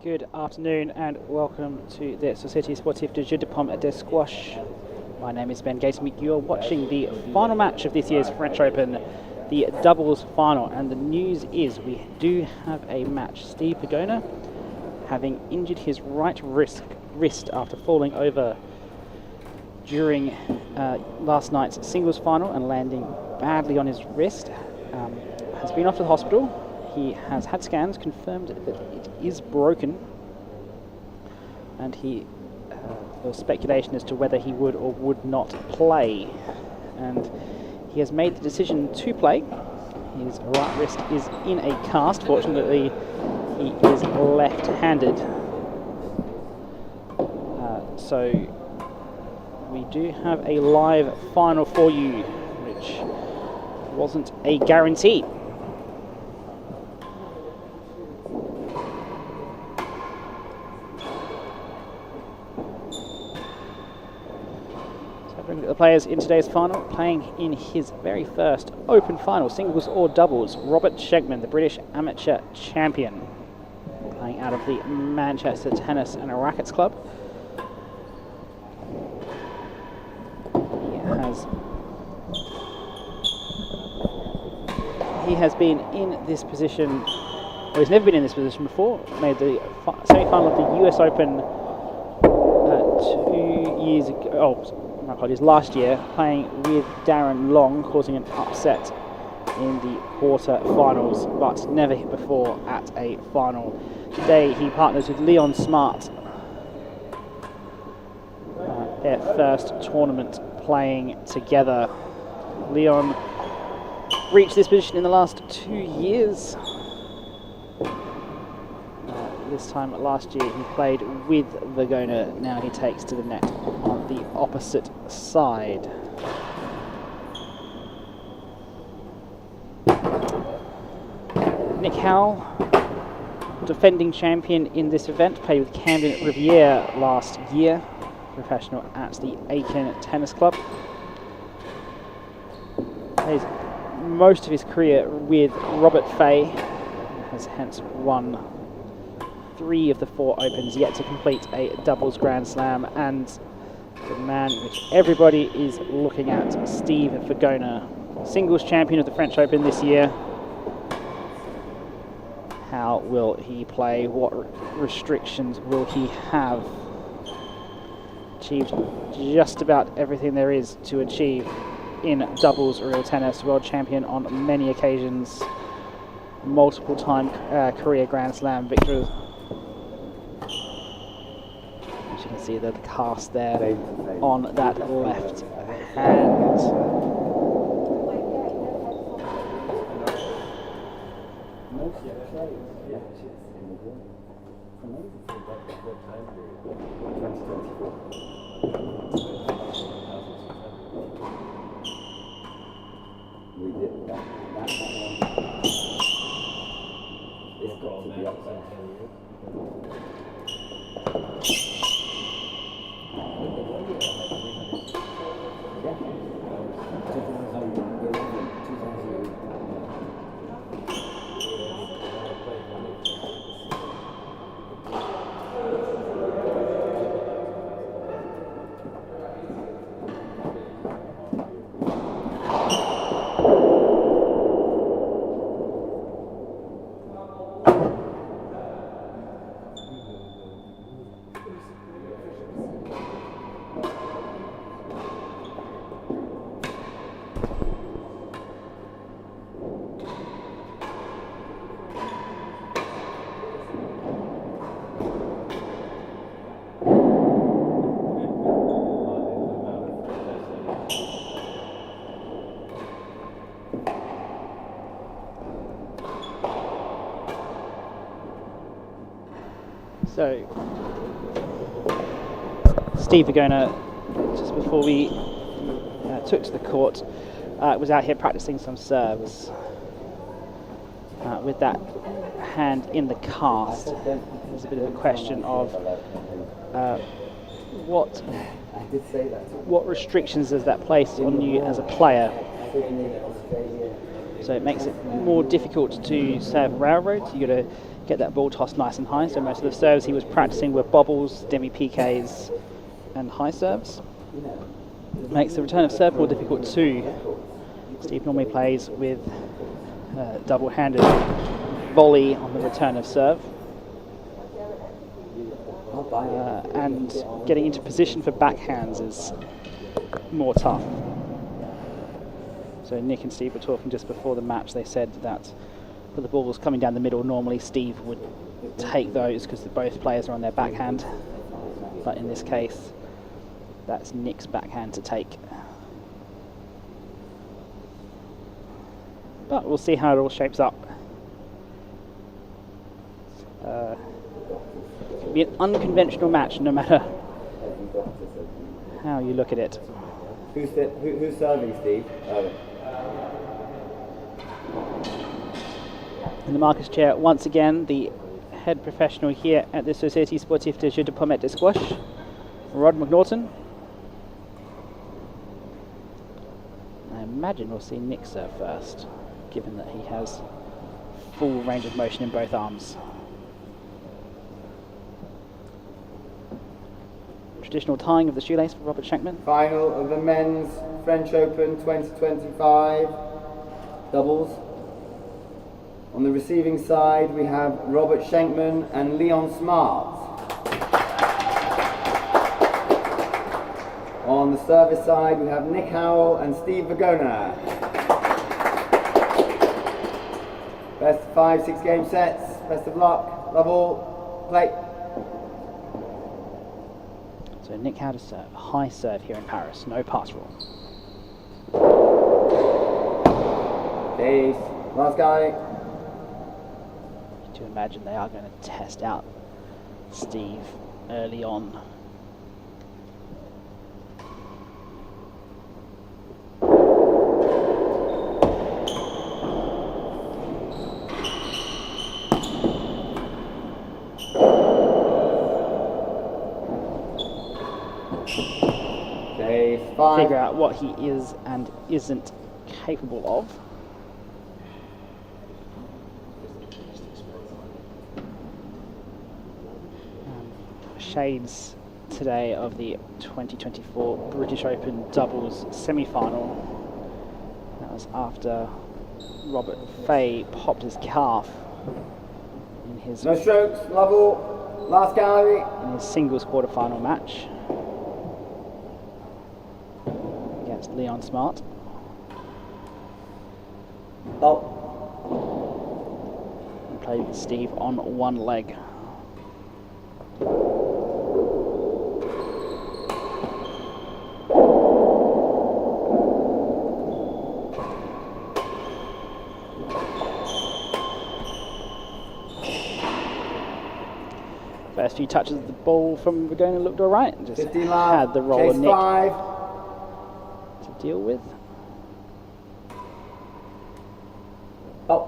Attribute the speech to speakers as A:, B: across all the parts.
A: Good afternoon and welcome to the Société Sportive de Paume de Squash. My name is Ben Gatemeek. You're watching the final match of this year's French Open, the doubles final, and the news is we do have a match. Steve Virgona, having injured his right wrist after falling over during last night's singles final and landing badly on his wrist, has been off to the hospital. He has had scans confirmed that it is broken, and there was speculation as to whether he would or would not play, and he has made the decision to play. His right wrist is in a cast. Fortunately, he is left-handed, so we do have a live final for you, which wasn't a guarantee. The players in today's final, playing in his very first Open final, singles or doubles, Robert Shenkman, the British amateur champion, playing out of the Manchester Tennis and Racquets Club. He has been in this position, or he's never been in this position before. Made the semi-final of the US Open 2 years ago. My apologies, last year, playing with Darren Long, causing an upset in the quarter-finals, but never before at a final. Today he partners with Leon Smart, their first tournament playing together. Leon reached this position in the last 2 years. This time last year he played with Virgona. Now he takes to the net on the opposite side. Nick Howell, defending champion in this event, played with Camden Riviere last year, professional at the Aiken Tennis Club. Plays most of his career with Robert Fay, has hence won 3 of the 4 Opens, yet to complete a doubles Grand Slam, and the man which everybody is looking at, Steve Virgona, singles champion of the French Open this year. How will he play? What restrictions will he have? Achieved just about everything there is to achieve in doubles real tennis, world champion on many occasions, multiple time career Grand Slam victors. You can see the cast there on that left hand. So, Steve Virgona, just before we took to the court, was out here practicing some serves with that hand in the cast. There's a bit of a question of what restrictions does that place on you as a player? So it makes it more difficult to serve railroads. You've got to get that ball tossed nice and high. So most of the serves he was practicing were bobbles, demi-PKs, and high serves. It makes the return of serve more difficult too. Steve normally plays with double-handed volley on the return of serve. And getting into position for backhands is more tough. So Nick and Steve were talking just before the match. They said that when the ball was coming down the middle, normally Steve would take those because both players are on their backhand. But in this case, that's Nick's backhand to take. But we'll see how it all shapes up. It'll be an unconventional match no matter how you look at it.
B: Who's serving, Steve?
A: In the Marcus chair, once again, the head professional here at the Société Sportive de Paume d'Escouache, Rod McNaughton. I imagine we'll see Nick serve first, given that he has full range of motion in both arms. Traditional tying of the shoelace for Robert Shenkman.
B: Final of the Men's French Open 2025 doubles. On the receiving side, we have Robert Shenkman and Leon Smart. On the service side, we have Nick Howell and Steve Virgona. Best of 5-6 game sets. Best of luck. Love all. Play.
A: So Nick Howell to serve. High serve here in Paris. No pass rule.
B: Peace. Last guy.
A: To imagine they are going to test out Steve early on.
B: Okay, fine.
A: Figure out what he is and isn't capable of. Shades today of the 2024 British Open doubles semi-final. That was after Robert Fay popped his calf in his
B: no strokes, level, last gallery.
A: In his singles quarter-final match against Leon Smart.
B: Oh.
A: And played with Steve on one leg. First few touches of the ball from Virgona looked alright. Just had the roller Nick to deal with.
B: Oh.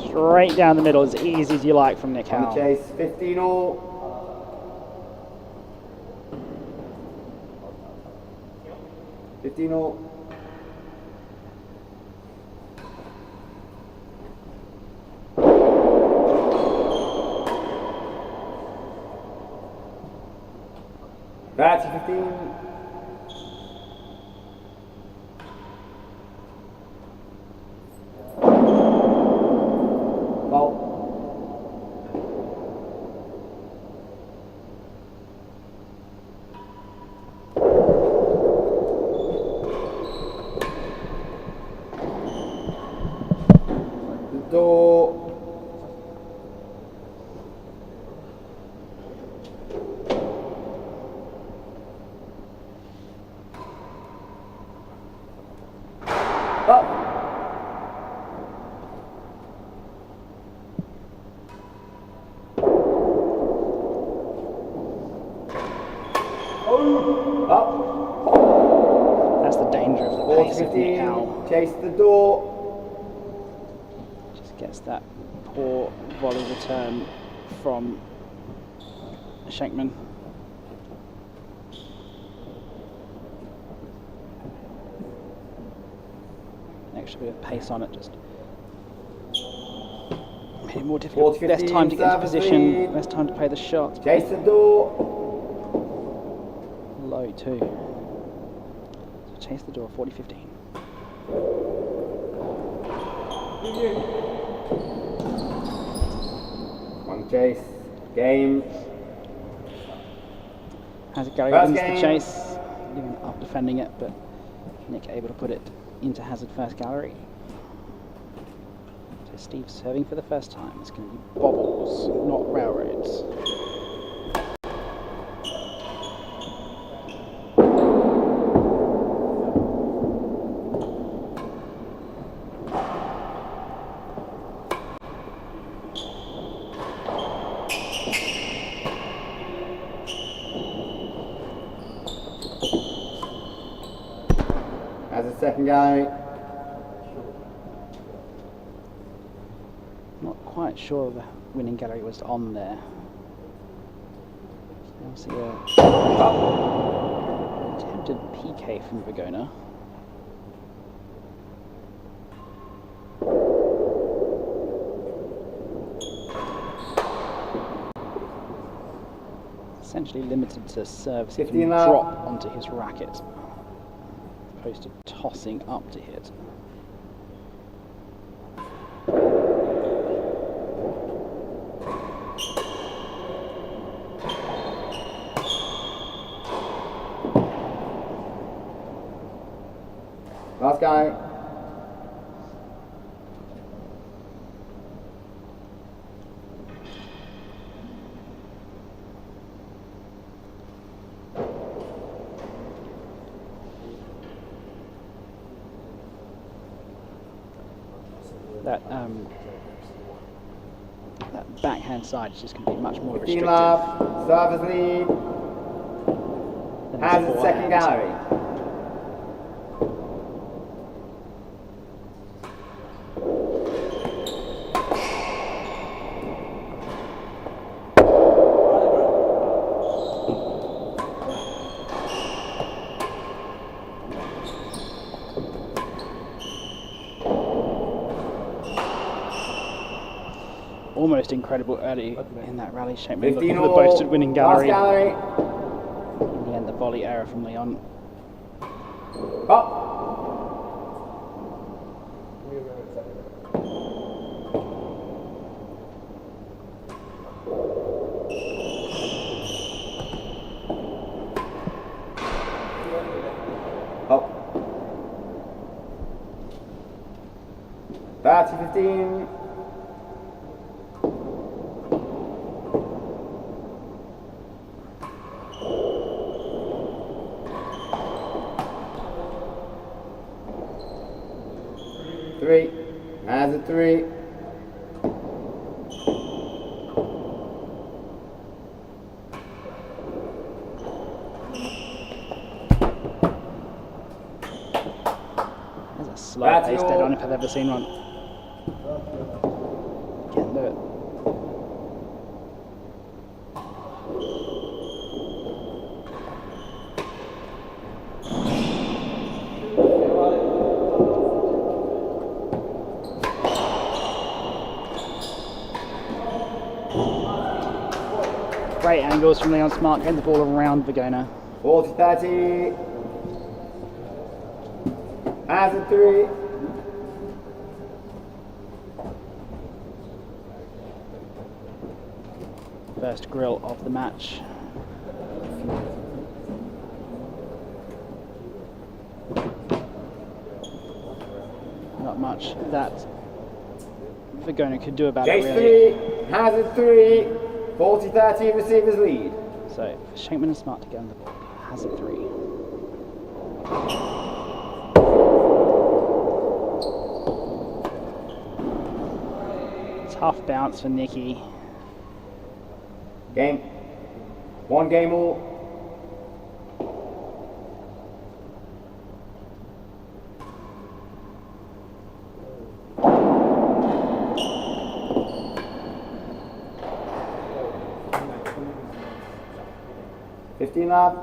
A: Straight down the middle, as easy as you like from Nick Howell.
B: On the chase, 15 all. 15 all. That's 15. Ball. Door. Up. Up.
A: That's the danger of the pace of Nick Howell.
B: Chase the door.
A: Gets that poor volley return from Shenkman. An extra bit of pace on it, just made it more difficult. Less time to get into position, less time to play the shot.
B: Chase the door.
A: Low too. So chase the door, 40-15.
B: One chase. Game.
A: Hazard Gallery wins the chase. Even up defending it, but Nick able to put it into Hazard first gallery. So Steve serving for the first time. It's going to be bobbles, not railroads.
B: As a second gallery.
A: Not quite sure the winning gallery was on there. So see attempted PK from Virgona. Essentially limited to serves he can drop onto his racket, as opposed to tossing up to hit.
B: Last guy.
A: That backhand side is just going to be much more
B: 15
A: restrictive.
B: love. Service lead. Has a second gallery.
A: Almost incredible early in that rally. Shenkman looking for the boasted winning gallery.
B: Last gallery.
A: And then the volley error from Leon.
B: Up. Up. 30-15. Three. Has a three.
A: There's a slow pace dead on if I've ever seen one. Can't do it. Great angles from Leon Smart, getting the ball around Virgona.
B: 40-30. Has a three.
A: First grill of the match. Not much that Virgona could do about it, really.
B: Three. Has a three. 40-30, receivers lead.
A: So, for Shenkman and Smart to get on the board, has a three. Tough bounce for Nicky.
B: Game. One game all. 15 love.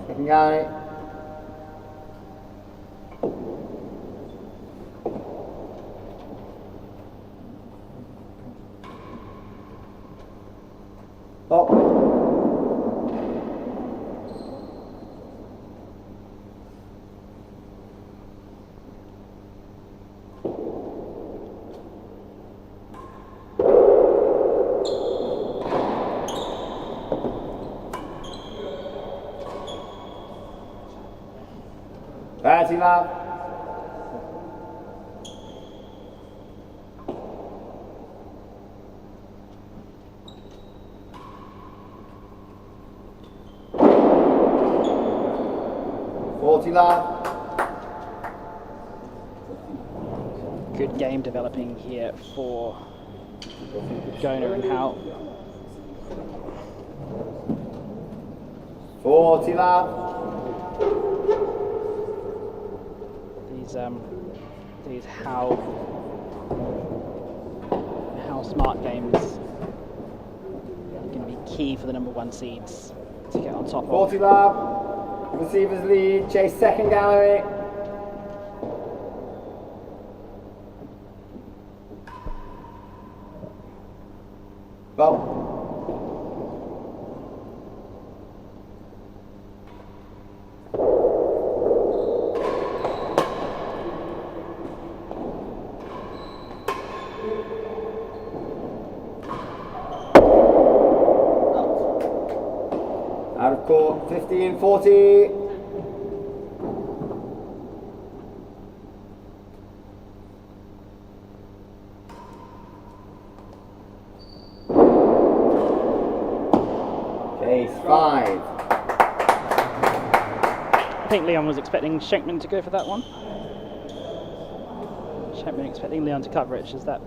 B: Second gallery. Oh. Passing love. Love.
A: Good game developing here for Virgona and Howell.
B: 40 love.
A: These Howell smart games are going to be key for the number 1 seeds to get on top
B: 40
A: of.
B: love. Receivers lead, chase second gallery. Ball. Out of court, 15-40. Chase 5.
A: I think Leon was expecting Shenkman to go for that one. Shenkman expecting Leon to cover it. It's just that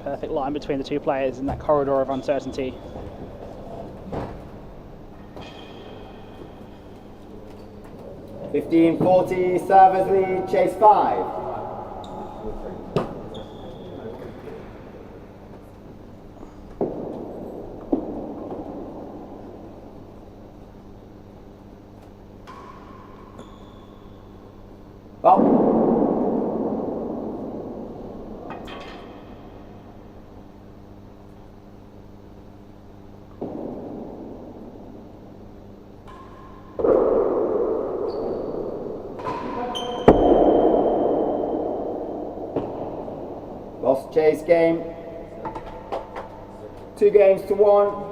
A: perfect line between the two players in that corridor of uncertainty.
B: 15-40, servers lead, chase 5. Ball. Lost chase game. 2 games to 1.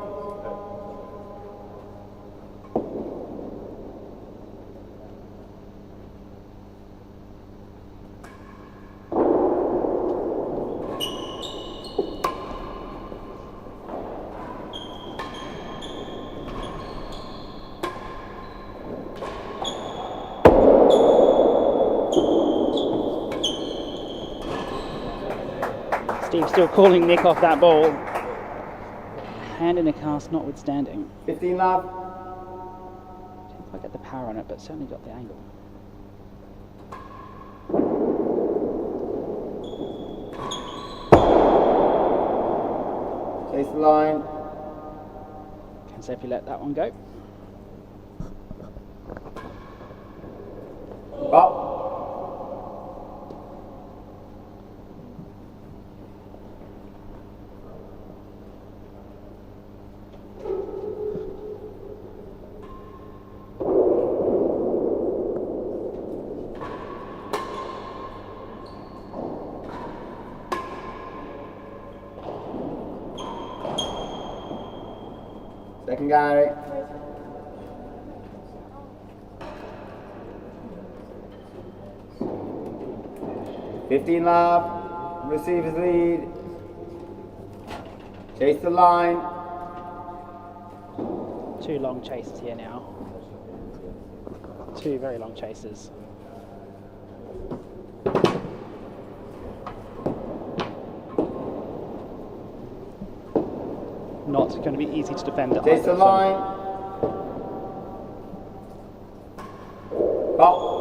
A: Steve still calling Nick off that ball. Hand in a cast notwithstanding.
B: 15 love.
A: Didn't quite get the power on it, but certainly got the angle.
B: Chase the line.
A: Can safely let that one go.
B: Ball. Second gallery. $15 love. Receivers lead. Chase the line.
A: 2 long chases here now. 2 very long chases. Not going to be easy to defend.
B: Chase the line. Ball.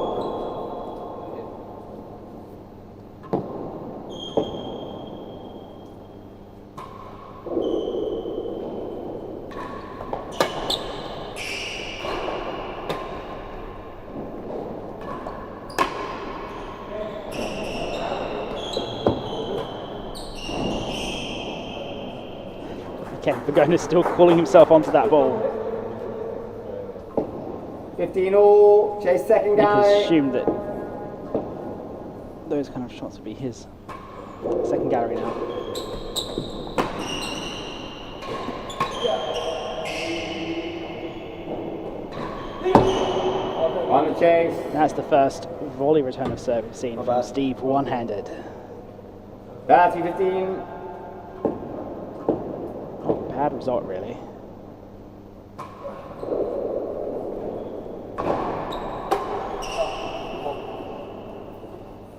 A: Again, Virgona's still calling himself onto that ball.
B: 15 all, chase second
A: You
B: guy.
A: can assume that those kind of shots would be his. Second gallery now.
B: On the chase.
A: That's the first volley return of serve we've seen from Steve one-handed.
B: 30-15.
A: Bad result, really.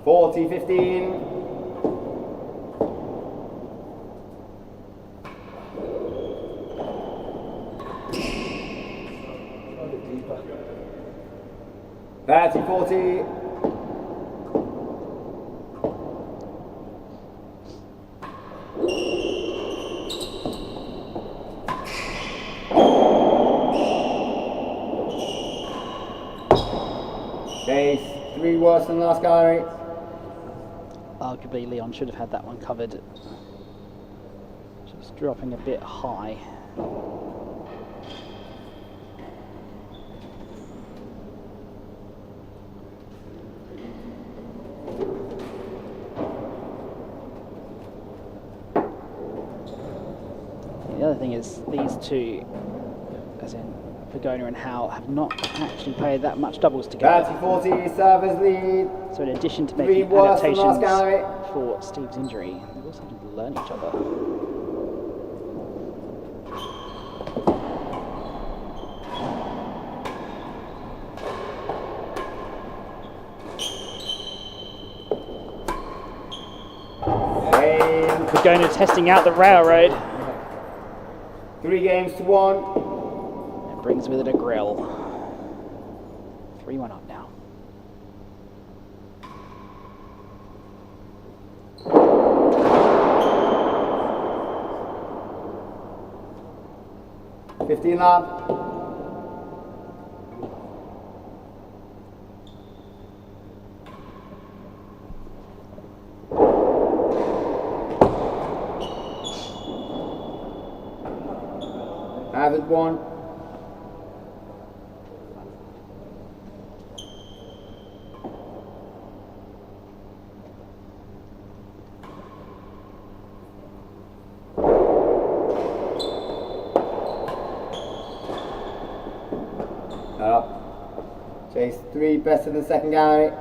B: $40-15. $30-40. Base 3 worse than last gallery.
A: Arguably, Leon should have had that one covered. Just dropping a bit high. The other thing is these two, as in Virgona and Howell, have not actually played that much doubles together.
B: 30-40, servers lead.
A: So in addition to
B: 3
A: making
B: worse than
A: adaptations
B: last gallery.
A: for Steve's injury, they've also had to learn each other. Virgona testing out the railroad.
B: 3 games to 1.
A: It brings with it a grill. 3-1 up now.
B: $15 love. Added 1. Up. Chase 3 better than second gallery.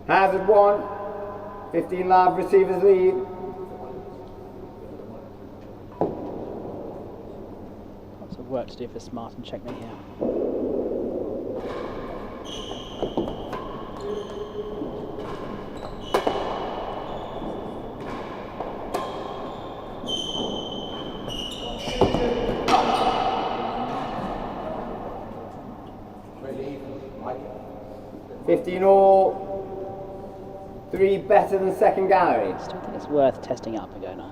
B: Hazard 1. 15 love, receivers lead.
A: Lots of work to do for Smart and Shenkman here.
B: $15 3 better than second gallery.
A: I still think it's worth testing up Virgona.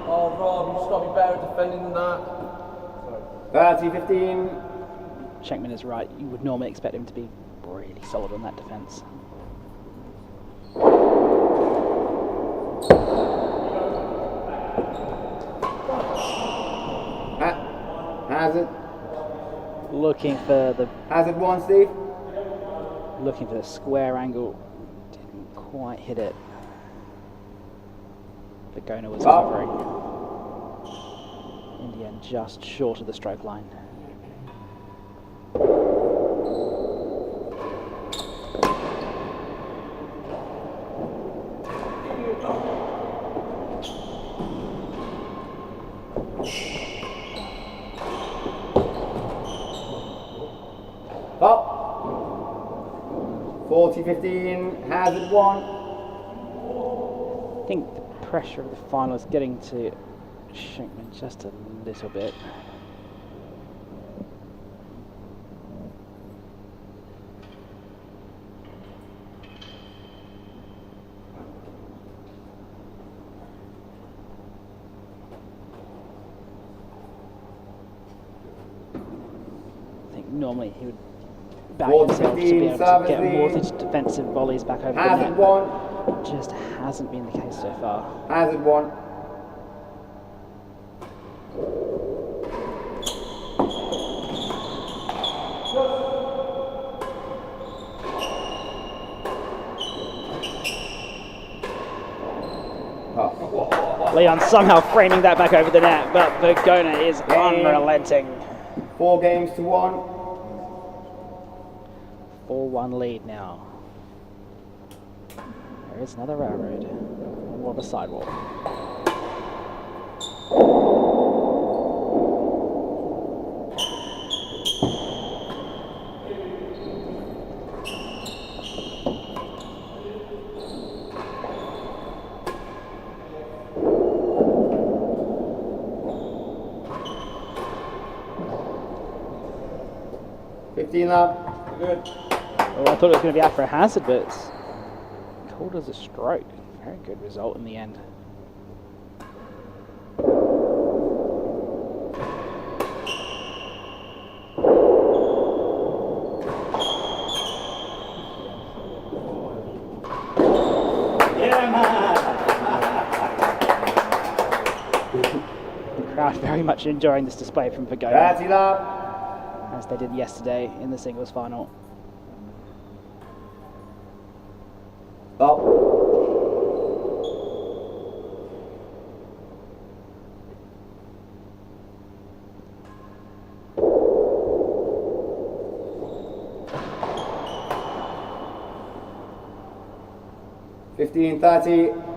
C: Oh, Rob, you just got to be better at defending than that.
B: 30-15.
A: Shenkman is right. You would normally expect him to be really solid on that defence.
B: Hazard.
A: Looking for the
B: Hazard 1, Steve.
A: looking for the square angle. Didn't quite hit it. Virgona was covering. In the end, just short of the stroke line.
B: Up. 40-15, hazard 1.
A: I think the pressure of the final is getting to Shenkman just a little bit. I think normally he would back himself to be able to get more of his defensive volleys back over the net.
B: Hazard 1.
A: Just hasn't been the case so far.
B: Hazard 1.
A: Leon somehow framing that back over the net, but Virgona is unrelenting.
B: 4 games to 1.
A: 4-1 lead now. There is another railroad. More of a sidewalk.
B: Lap.
C: Good.
A: Well, I thought it was going to be out for a hazard, but it's called as a stroke. Very good result in the end. The crowd very much enjoying this display from Virgona, as they did yesterday in the singles final.
B: Up. $15.30.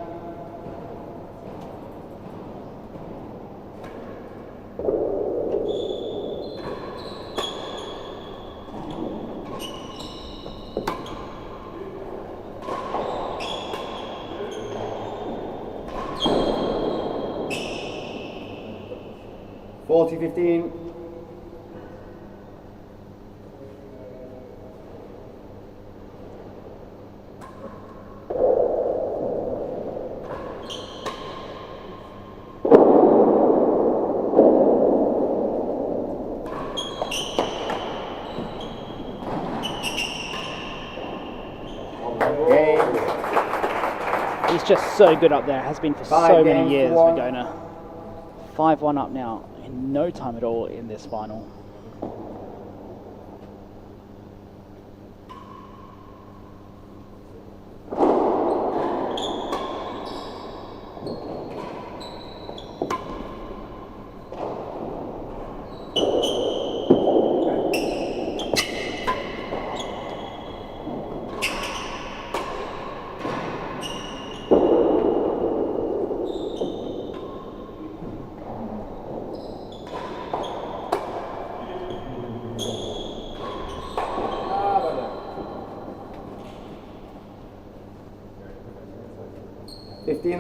B: $40.15.
A: He's just so good up there, has been for so many years, Virgona. 5-1 up now, in no time at all in this final.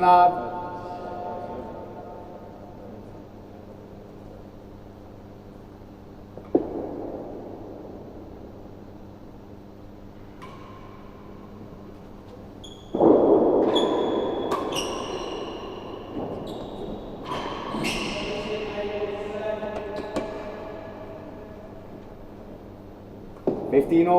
A: Lab. $15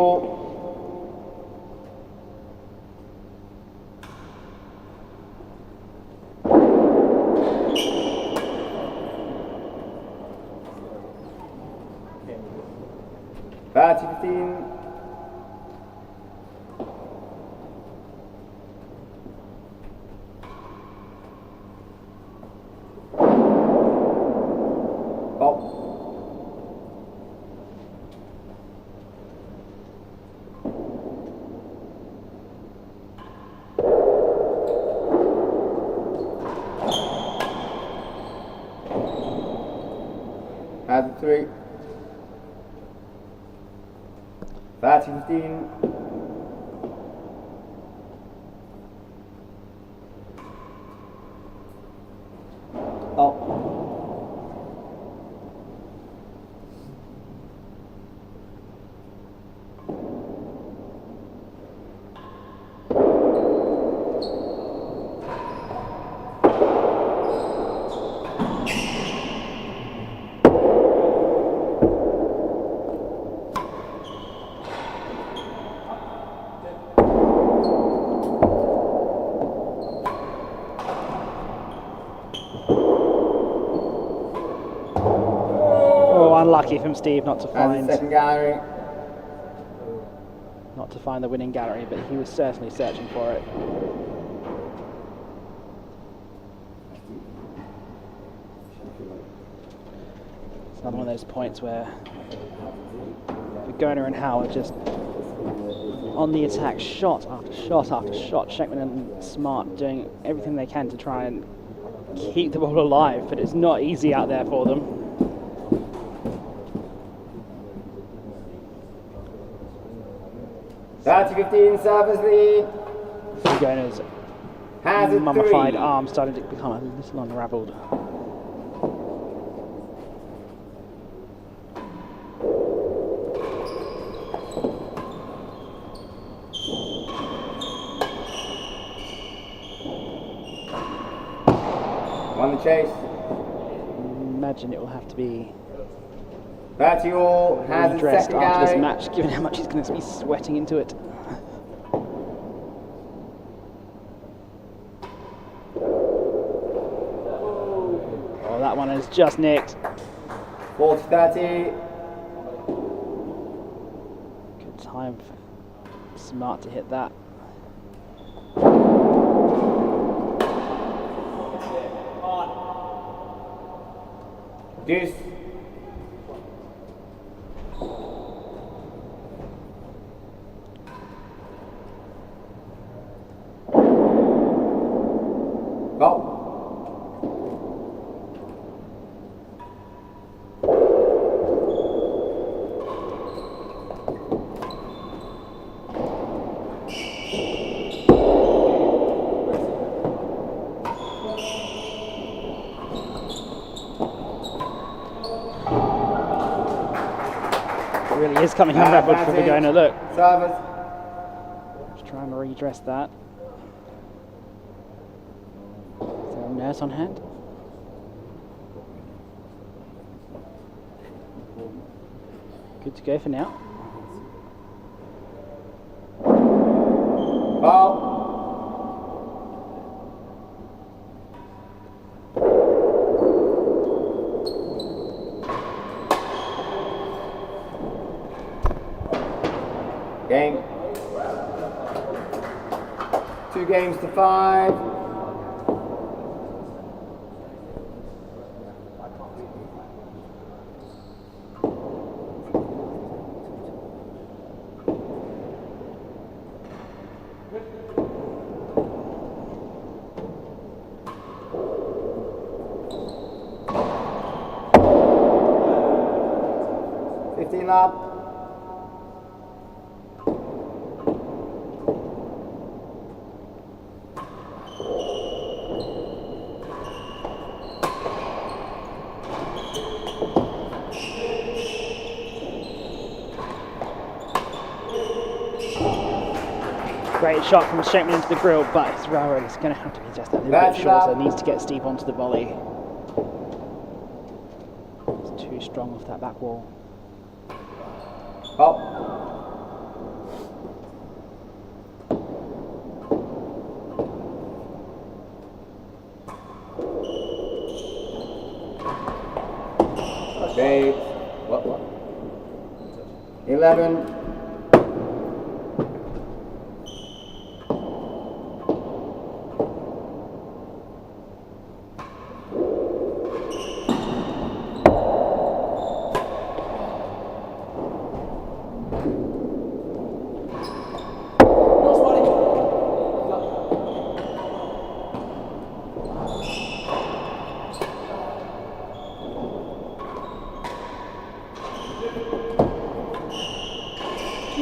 A: $15.
B: Has a 3. 30-15. Oh.
A: Unlucky from Steve not to find
B: Second gallery.
A: not to find the winning gallery, but he was certainly searching for it. It's another one of those points where Virgona and Howell are just on the attack, shot after shot after shot. Shenkman and Smart doing everything they can to try and keep the ball alive, but it's not easy out there for them.
B: 30-15 servers lead.
A: Virgona's
B: Has a
A: mummified
B: 3.
A: arm starting to become a little unravelled.
B: Won the chase.
A: Imagine it will have to be
B: 30 all. Has a
A: redressed
B: second
A: after this
B: gallery.
A: match, given how much he's going to be sweating into it. Oh, that one is just nicked.
B: 40-30.
A: Good time for Smart to hit that.
B: Deuce. Go.
A: It really is coming unravelled for Virgona. Look,
B: Servers.
A: just trying to redress that. Is there a nurse on hand? Good to go for now.
B: Ball. Game. 2 games to 5. Up.
A: Great shot from Shenkman into the grill, but his railroad is going to have to be just a little bit shorter. Needs to get Steve onto the volley. It's too strong off that back wall.
B: Up. Okay. What? 11.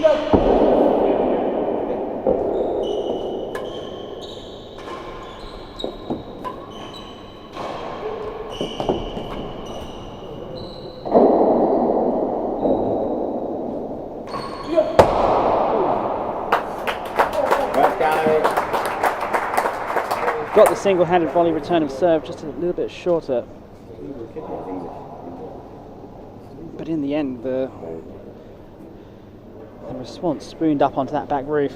A: Got the single-handed volley return of serve, just a little bit shorter. But in the end, the response spooned up onto that back roof.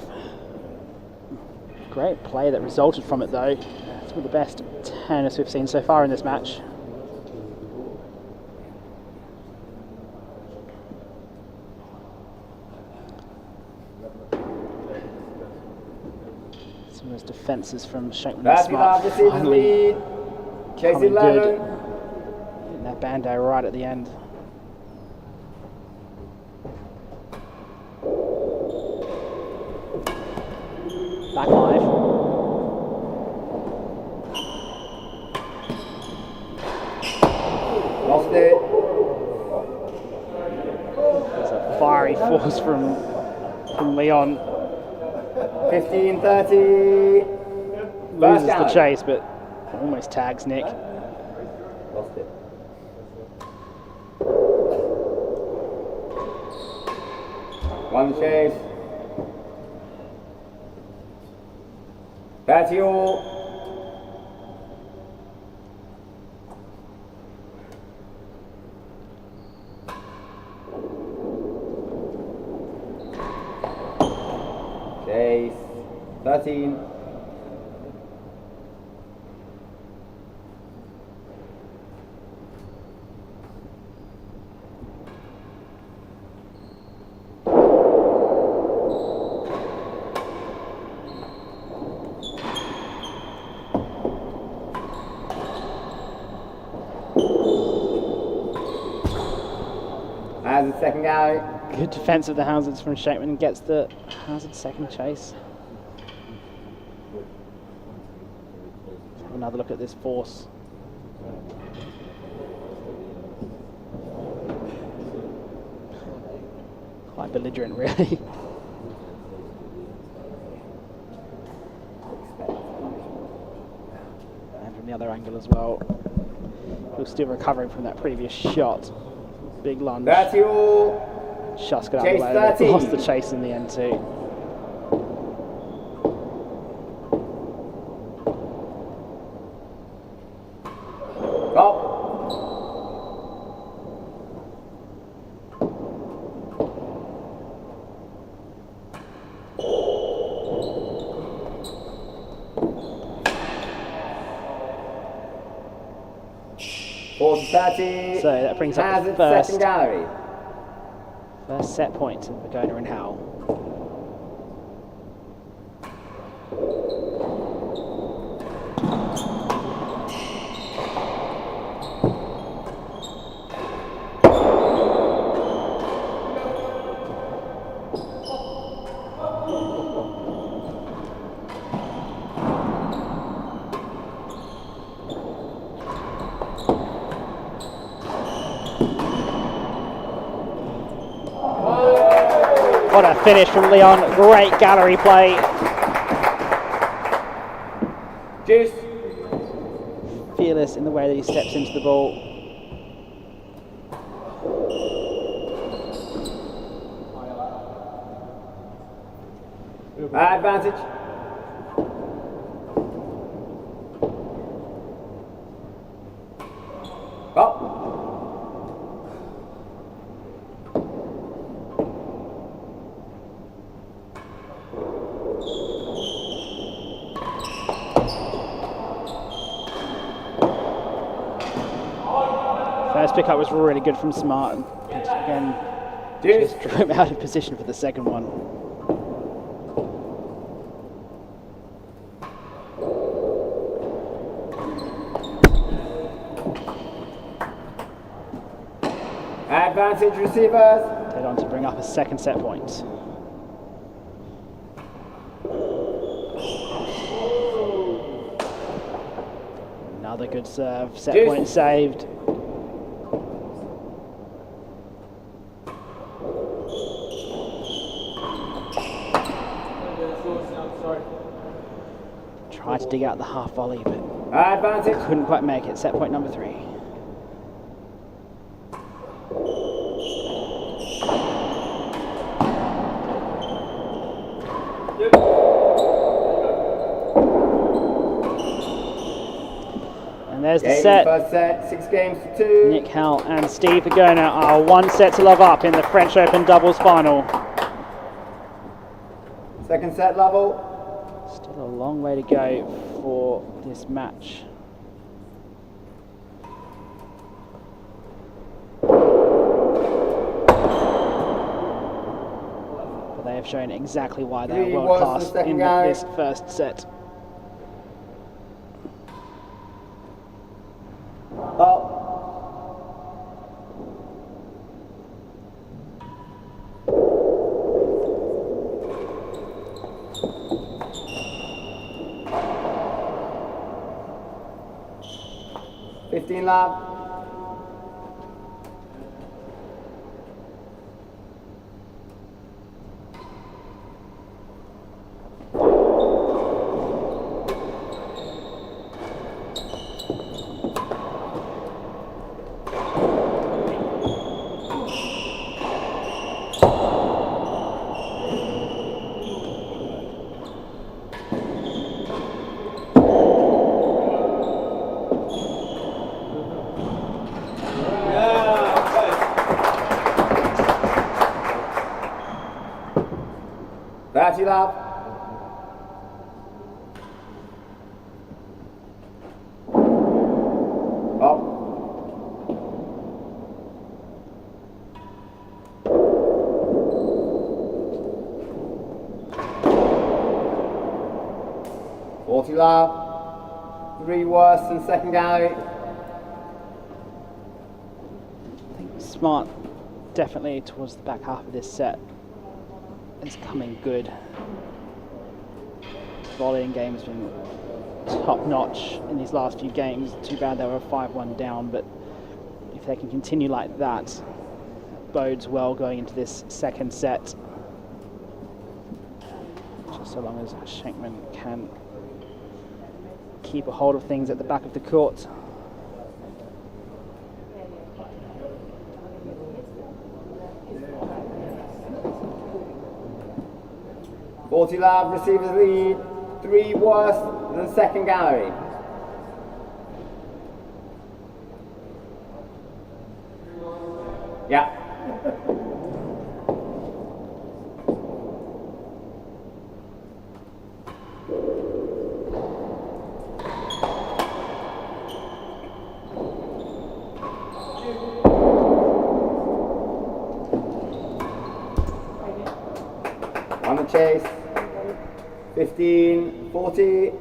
A: Great play that resulted from it, though. It's one of the best tennis we've seen so far in this match. Some of those defences from Shenkman and Smart finally coming good. Hitting that bando right at the end. Back 5.
B: Lost it.
A: There's a fiery force from Leon.
B: 15-30.
A: Loses the chase, but almost tags Nick.
B: Lost it. One chase. 30 all. Chase. 13. Has a second gallery.
A: Good defence of the Hazards from Shenkman and gets the Hazard second chase. Let's have another look at this force. Quite belligerent, really. And from the other angle as well. He was still recovering from that previous shot. Big lunge.
B: 30 all.
A: Shots got out of the way.
B: 13.
A: Lost the chase in the end too.
B: Stop. Four to 30.
A: So that brings up the
B: Hazard
A: first
B: second gallery.
A: set point to Virgona and Howell. What a finish from Leon, great gallery play.
B: Juice.
A: Fearless in the way that he steps into the ball.
B: Advantage. Up.
A: First pickup was really good from Smart, and again just drew him out of position for the second one.
B: Advantage receivers.
A: Dead on to bring up a second set point. Another good serve, set point saved. Tried to dig out the half volley, but
B: Advantage.
A: couldn't quite make it. Set point number 3. And there's the set.
B: First set, 6 games to 2.
A: Nick Howell and Steve Virgona are 1 set to love up in the French Open doubles final.
B: Second set level.
A: Still a long way to go for this match. But they have shown exactly why they are world class in this first set.
B: Oh. Lap. Lap. Up. Lap. 3 worse than second gallery.
A: I think Smart definitely towards the back half of this set is coming good. Volleying game has been top notch in these last few games. Too bad they were 5-1 down, but if they can continue like that, it bodes well going into this second set. Just so long as Shenkman can keep a hold of things at the back of the court.
B: Lab receives lead, 3 worse than second gallery. Yeah. On the chase. 15-40.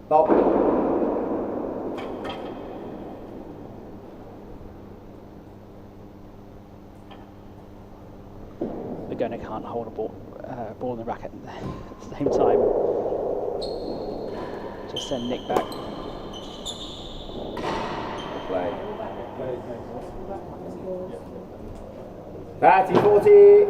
B: Stop.
A: Virgona can't hold a ball in the racket at the same time. Just send Nick back.
B: Play. 30-40.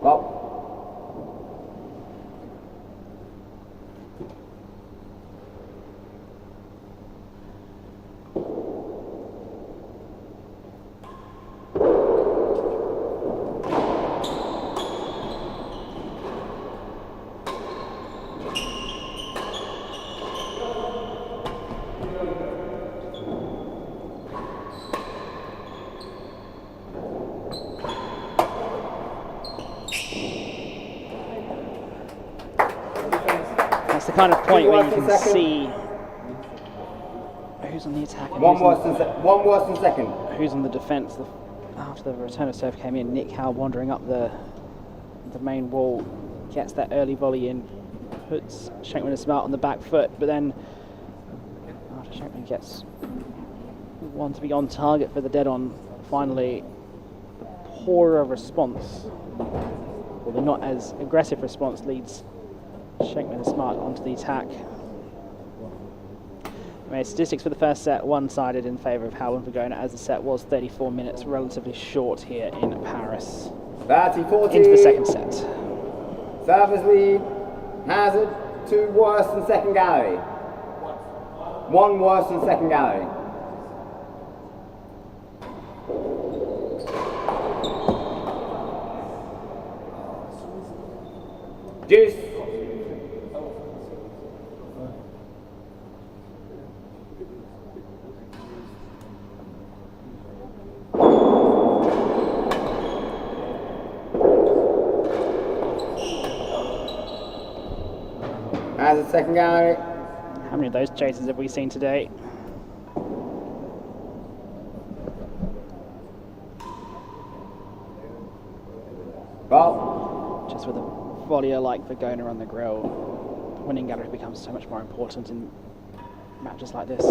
B: Up.
A: That's the kind of point where you can see who's on the attack and
B: One worse than second.
A: who's on the defence. After the return of serve came in, Nick Howell wandering up the main wall, gets that early volley in, puts Shenkman and Smart on the back foot, but then after Shenkman gets one to be on target for the dead on, finally poorer response well, the not as aggressive response leads Shenkman and Smart onto the attack. Statistics for the first set one-sided in favour of Howell and Virgona, as the set was 34 minutes, relatively short here in Paris.
B: 30-40.
A: Into the second set.
B: Service lead. Hazard, 2 worse than second gallery. 1 worse than second gallery. Deuce. As a second gallery.
A: How many of those chases have we seen today?
B: Well,
A: just with a volleyer like Virgona on the grill, winning gallery becomes so much more important in matches like this.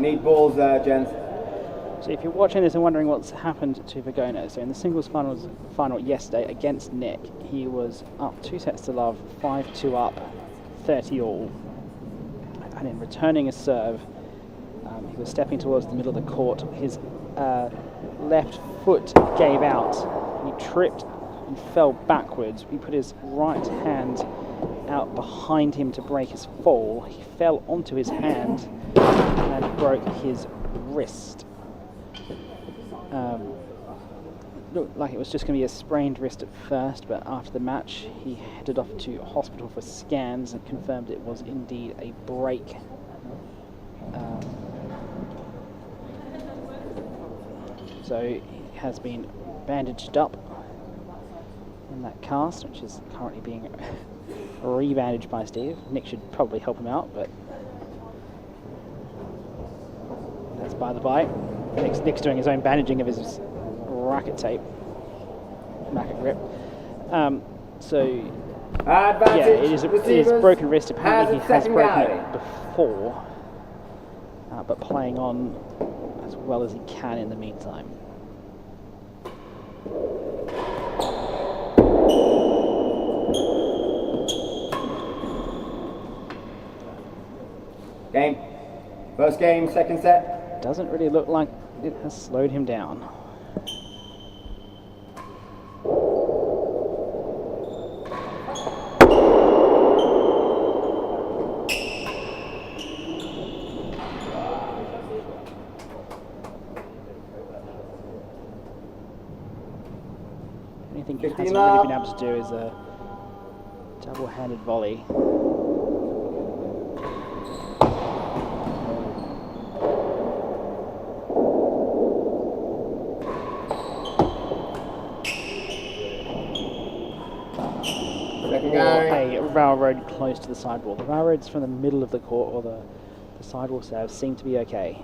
B: Need balls, gents.
A: So if you're watching this and wondering what's happened to Virgona, so in the singles final yesterday against Nick, he was up 2 sets to love, 5-2 up, 30 all. And in returning a serve, he was stepping towards the middle of the court. His left foot gave out. He tripped and fell backwards. He put his right hand out behind him to break his fall. He fell onto his hand and broke his wrist. Looked like it was just going to be a sprained wrist at first, but after the match he headed off to hospital for scans and confirmed it was indeed a break. So he has been bandaged up in that cast, which is currently being re-bandaged by Steve. Nick should probably help him out, but that's by the by. Nick's doing his own bandaging of his racket tape, racket grip. So yeah, it is a broken wrist. Apparently he has broken it before, but playing on as well as he can in the meantime.
B: Game. First game, second set.
A: Doesn't really look like it has slowed him down. Anything he hasn't really been able to do is a double-handed volley. A railroad close to the sidewall. The railroads from the middle of the court or the sidewall serves seem to be okay.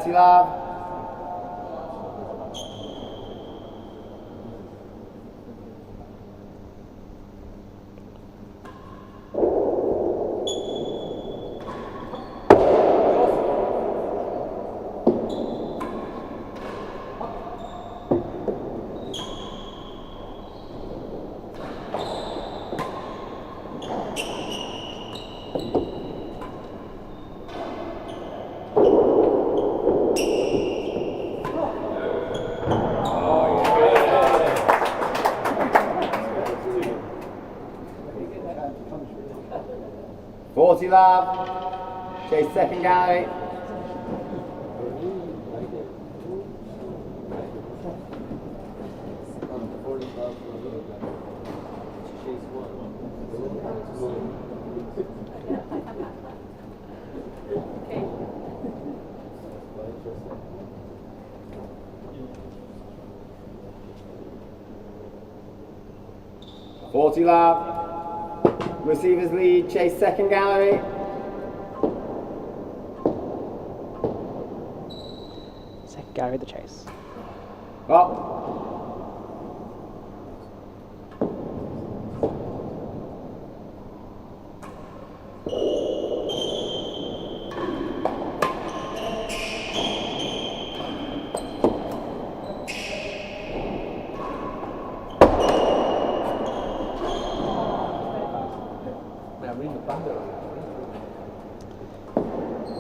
B: Love. Love, chase second gallery. 40 love. Receivers lead, chase second gallery.
A: Second gallery, the chase.
B: Up.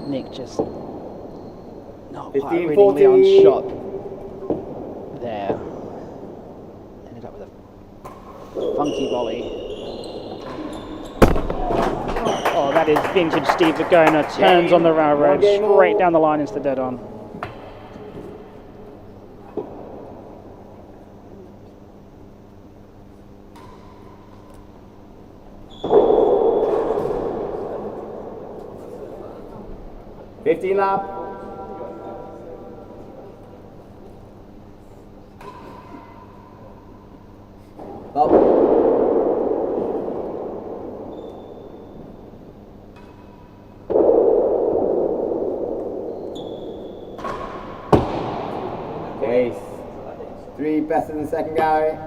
A: Nick just not
B: 15,
A: quite reading
B: 40.
A: Leon's shot there. Ended up with a funky volley. Oh, that is vintage Steve Virgona. Turns on the railroad, straight down the line into the dead on.
B: Lap. Up. Case. 3 better than second gallery.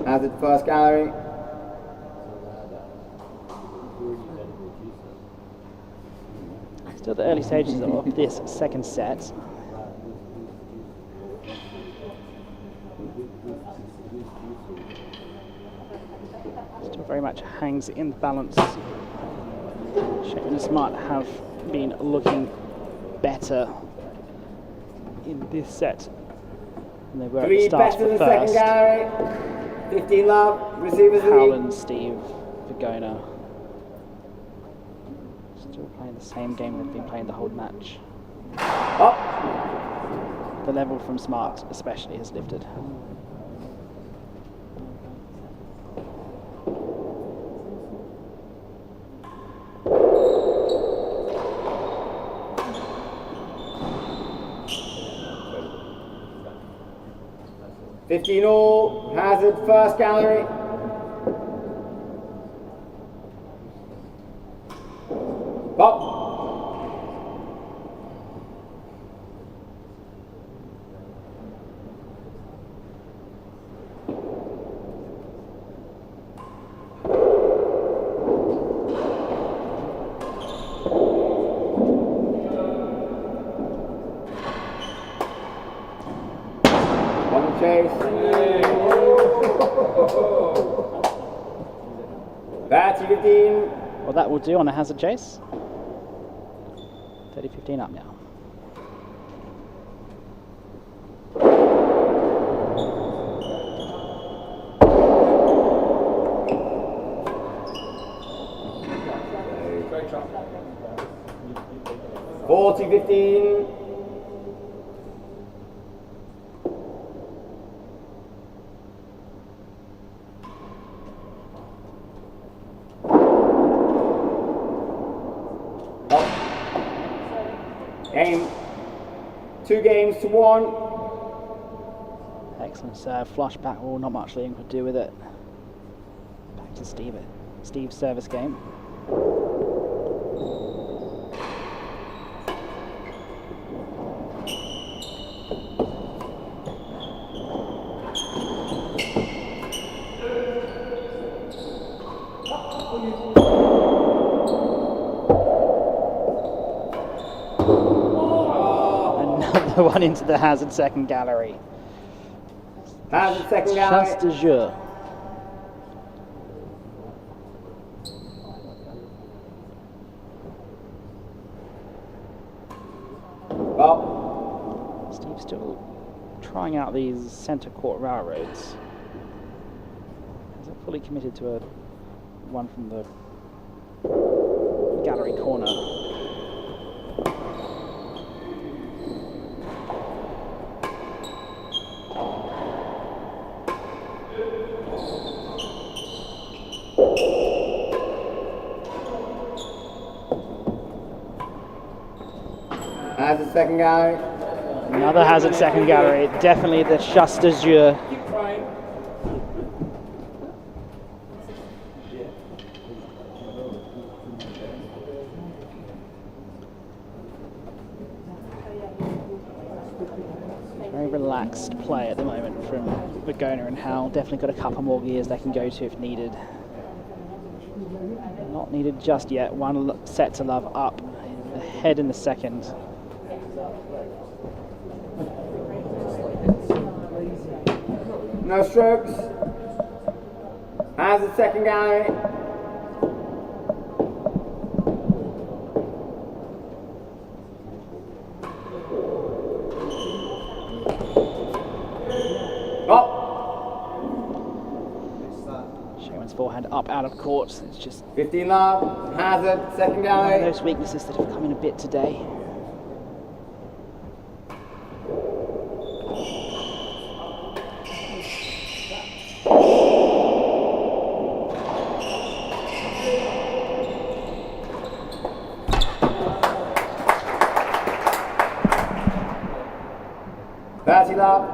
B: Hazard first gallery.
A: Still the early stages of this second set. Still very much hangs in the balance. Shenkman and Smart have been looking better in this set than they were at the
B: 3
A: start of
B: better
A: the
B: than second
A: first.
B: gallery. 15 love. Receivers
A: Howell
B: lead.
A: and Steve Virgona still playing the same game they've been playing the whole match.
B: Up.
A: The level from Smart especially has lifted.
B: all. Hazard first gallery. Up. Chase. Batty 15.
A: Well, that will do on a hazard chase. 30-15 up now.
C: Great shot.
B: 40-15. Game. 2 games to 1.
A: Excellent serve. Flush back wall, not much Liam could do with it. Back to Steve. Steve's service game. Another one into the hazard second gallery.
B: Hazard second gallery.
A: Just a jeu.
B: Well,
A: Steve's still trying out these centre court railroads. Hasn't fully committed to a one from the gallery corner.
B: Hazard second gallery.
A: Another hazard second gallery. Definitely the just de jour. Very relaxed play at the moment from Virgona and Howell. Definitely got a couple more gears they can go to if needed. Not needed just yet. One set to love up. Ahead in the second.
B: No strokes. Hazard second gallery.
A: Shenkman's forehand up out of court. It's just
B: 15 love. Hazard second
A: one of
B: gallery.
A: those weaknesses that have come in a bit today.
B: Love.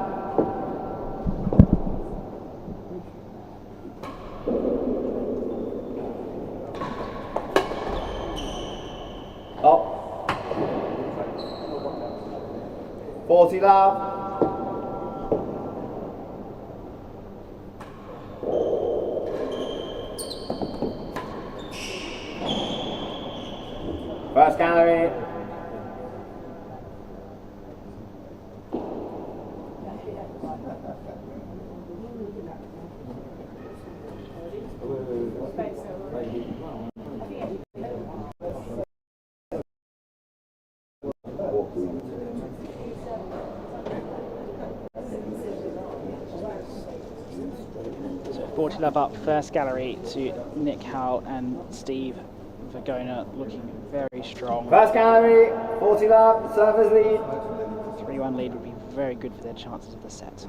B: Up. 40 love. First gallery.
A: So 40 love up, first gallery to Nick Howell and Steve Virgona, looking very strong.
B: First gallery, 40 love, servers lead.
A: 3-1 lead would be very good for their chances of the set.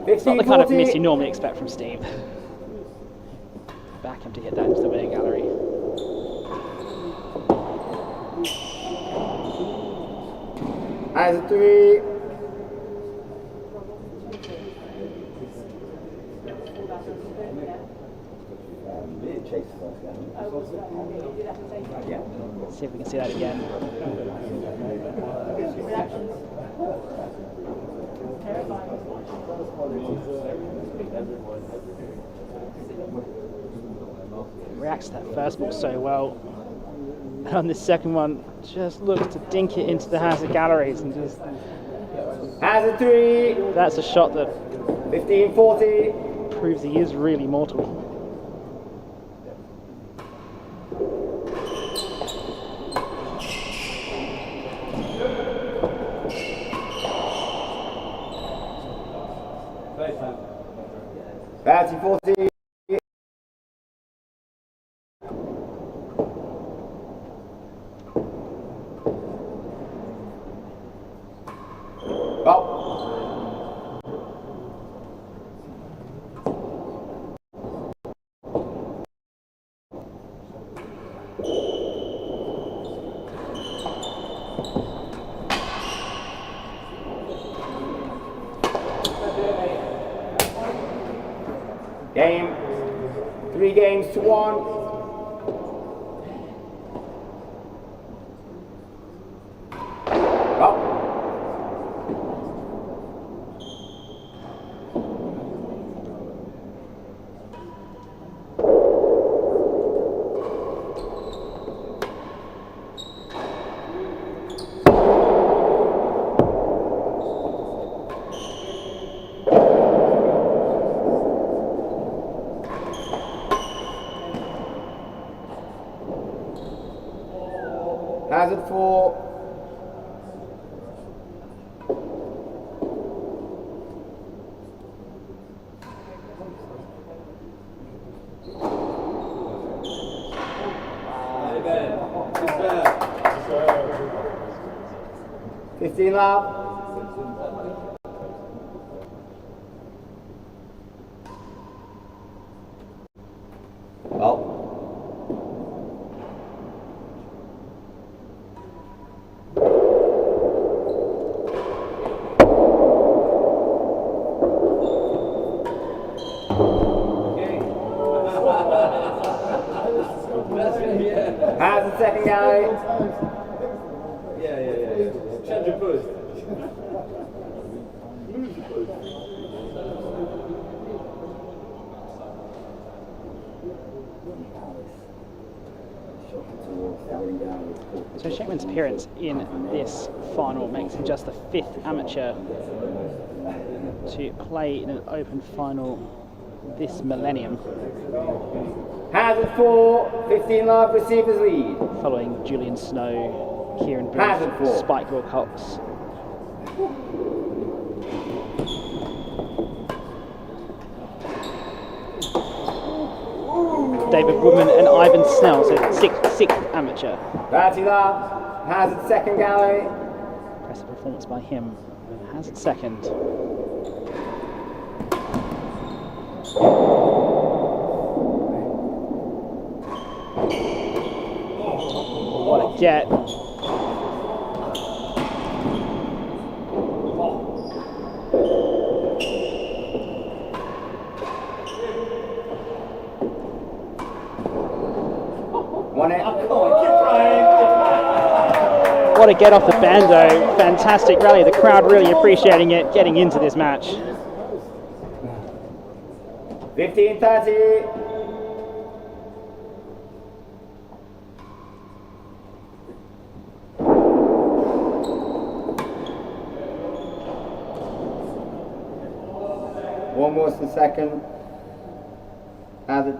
A: It's not the kind of miss you normally expect from Steve. Back him to hit that into the winning gallery.
B: As a 3.
A: See if we can see that again. Reacts to that first ball so well. And on this second one, just looks to dink it into the hazard galleries and just.
B: Hazard 3.
A: That's a shot that
B: 15-40.
A: proves he is really mortal.
B: That's 40. Game, 3 games to 1. Hazard 4. Love. Oh. Has the second gallery.
C: Yeah. Change your post.
A: So Shenkman's appearance in this final makes him just the 5th amateur to play in an open final this millennium.
B: Hazard 4, 15 love, receivers lead.
A: Following Julian Snow, Kieran Booth, Spike Wilcox. David Woodman and Ivan Snell, so 6th amateur.
B: 30 love, Hazard second gallery.
A: Impressive performance by him. Hazard second. What a get. What a get off the bando. Fantastic rally. The crowd really appreciating it, getting into this match.
B: 15-30. One more to the second. Added.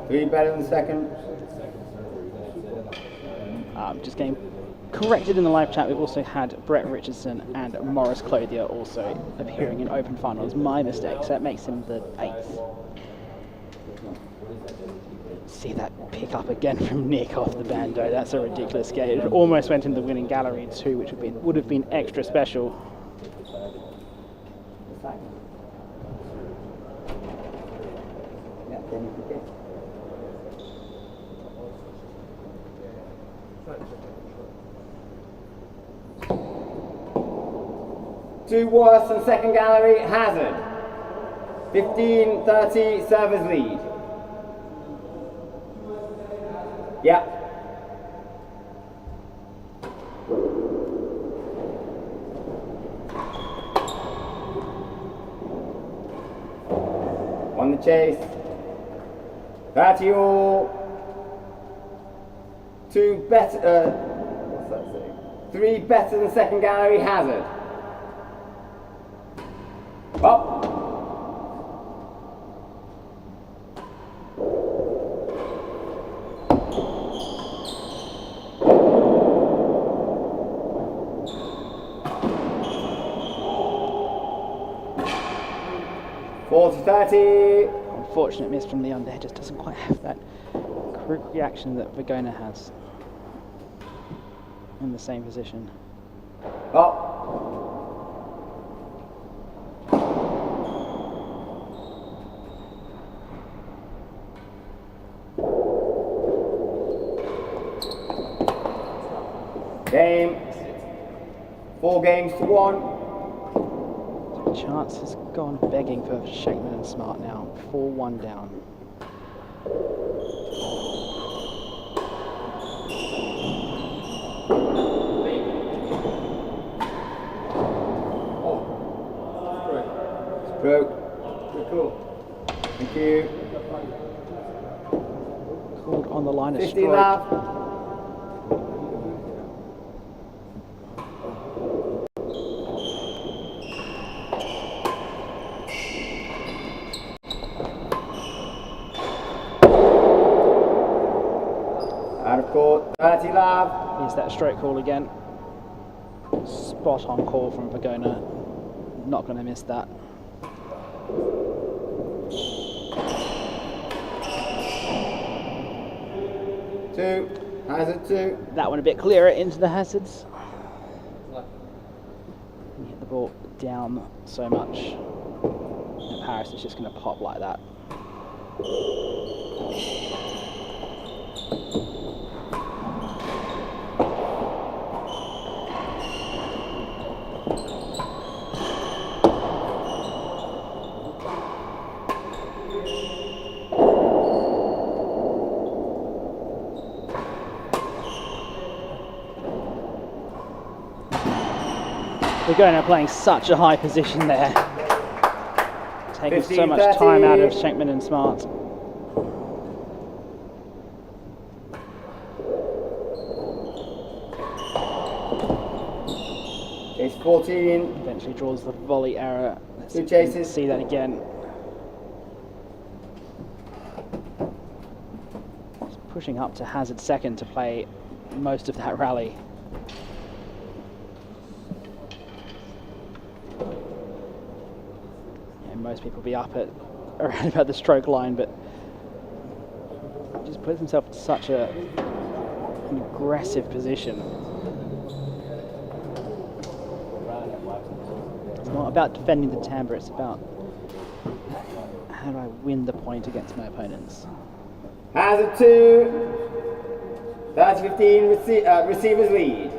B: Three better than second.
A: Just getting corrected in the live chat, we've also had Brett Richardson and Morris Clothier also appearing in open finals. My mistake, so that makes him the 8th. See that pick up again from Nick off the bando. That's a ridiculous get. It almost went into the winning gallery too, which would have been extra special.
B: Two worse than second gallery, Hazard. 15-30, servers lead. Yeah. Won the chase. 30 all. Two better, what's that saying? Three better than second gallery, Hazard. Up.
A: Unfortunate miss from Leon there, just doesn't quite have that quick reaction that Virgona has in the same position.
B: Up. Game. 4 games to 1.
A: Chance has gone begging for Shenkman and Smart now. 4-1 down.
B: Stroke. Cool. Thank you.
A: Called on the line of
B: 50
A: stroke.
B: lap. Out of court, 30 lap.
A: Here's that stroke call again. Spot on call from Virgona. Not going to miss that.
B: Two. Hazard 2.
A: That one a bit clearer into the hazards. You hit the ball down so much. And Paris is just going to pop like that. Virgona playing such a high position there. Taking so much
B: 15-30.
A: time out of Shenkman and Smart.
B: Chase 14.
A: Eventually draws the volley error. Let's
B: Two chases.
A: see that again. He's pushing up to hazard second to play most of that rally. Most people be up at around about the stroke line, but he just puts himself in such an aggressive position. It's not about defending the timbre, it's about how do I win the point against my opponents.
B: Hazard 2. 30-15 receivers lead.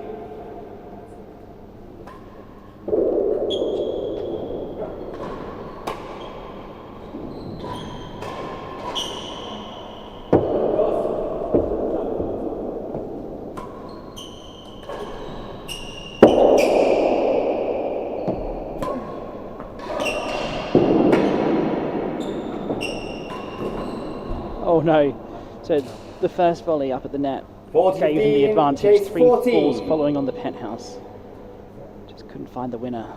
A: Oh no, so the first volley up at the net
B: 40,
A: gave him the advantage.
B: chase
A: 3
B: 14.
A: balls following on the penthouse. Just couldn't find the winner.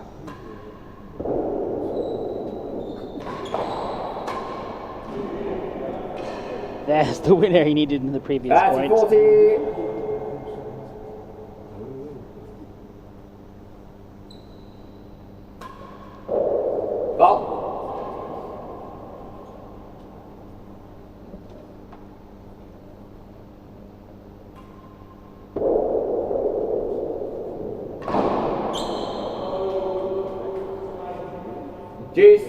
A: There's the winner he needed in the previous point.
B: 40. Ball. Juice.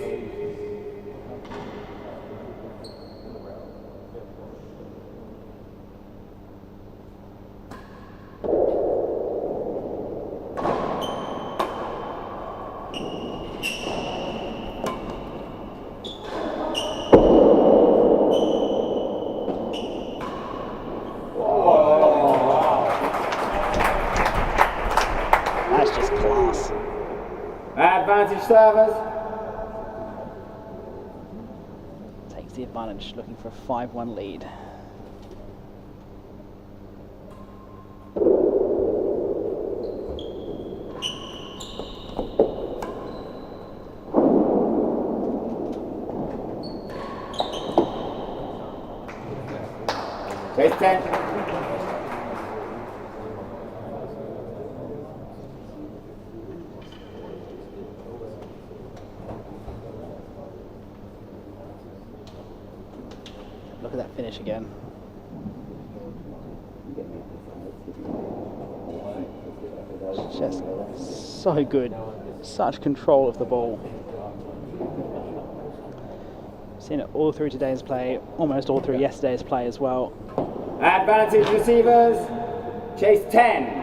A: That's just class.
B: Advantage servers.
A: Takes the advantage, looking for a 5-1 lead.
B: Chase 10.
A: Look at that finish again. It's just so good. Such control of the ball. Seen it all through today's play, almost all through yesterday's play as well.
B: Advantage receivers. Chase 10.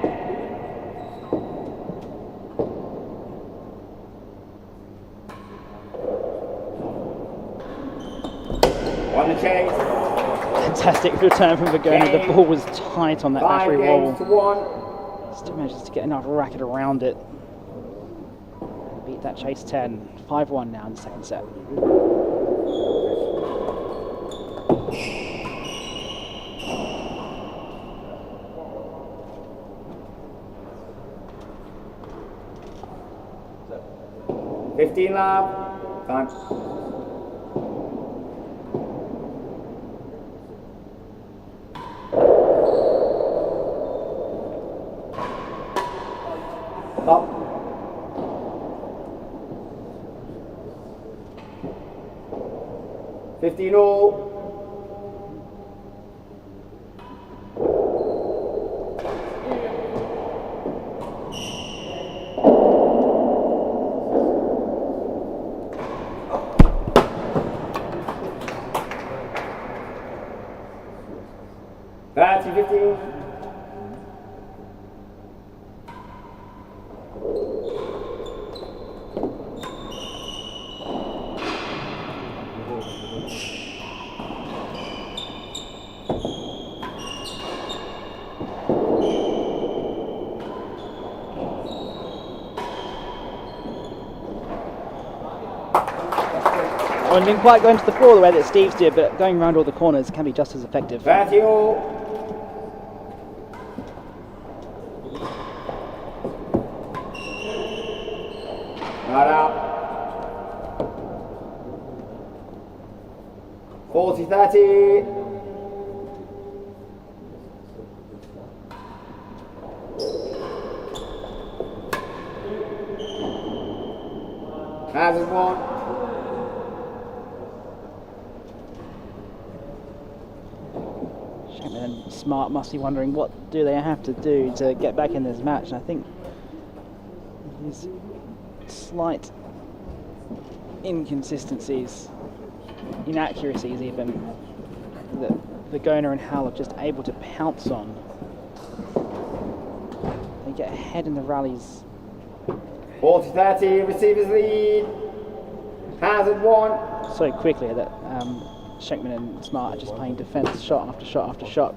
B: on the chase.
A: Fantastic return from Virgona. The ball was tight on that battery
B: 5
A: roll.
B: games to 1.
A: Still manages to get enough racket around it. Beat that chase 10. 5-1 now in the second set.
B: $15 love. Time. Stop. $15 all. That's 15.
A: Well, it didn't quite go into the floor the way that Steve's did, but going around all the corners can be just as effective.
B: 30 all. Not out. 40-30. Hazard one.
A: Shenkman and Smart must be wondering what do they have to do to get back in this match. And I think his slight inconsistencies, inaccuracies even, that Virgona and Howell are just able to pounce on. They get ahead in the rallies.
B: 40-30, receivers lead. Hazard one.
A: So quickly that Shenkman and Smart are just playing defence shot after shot after shot.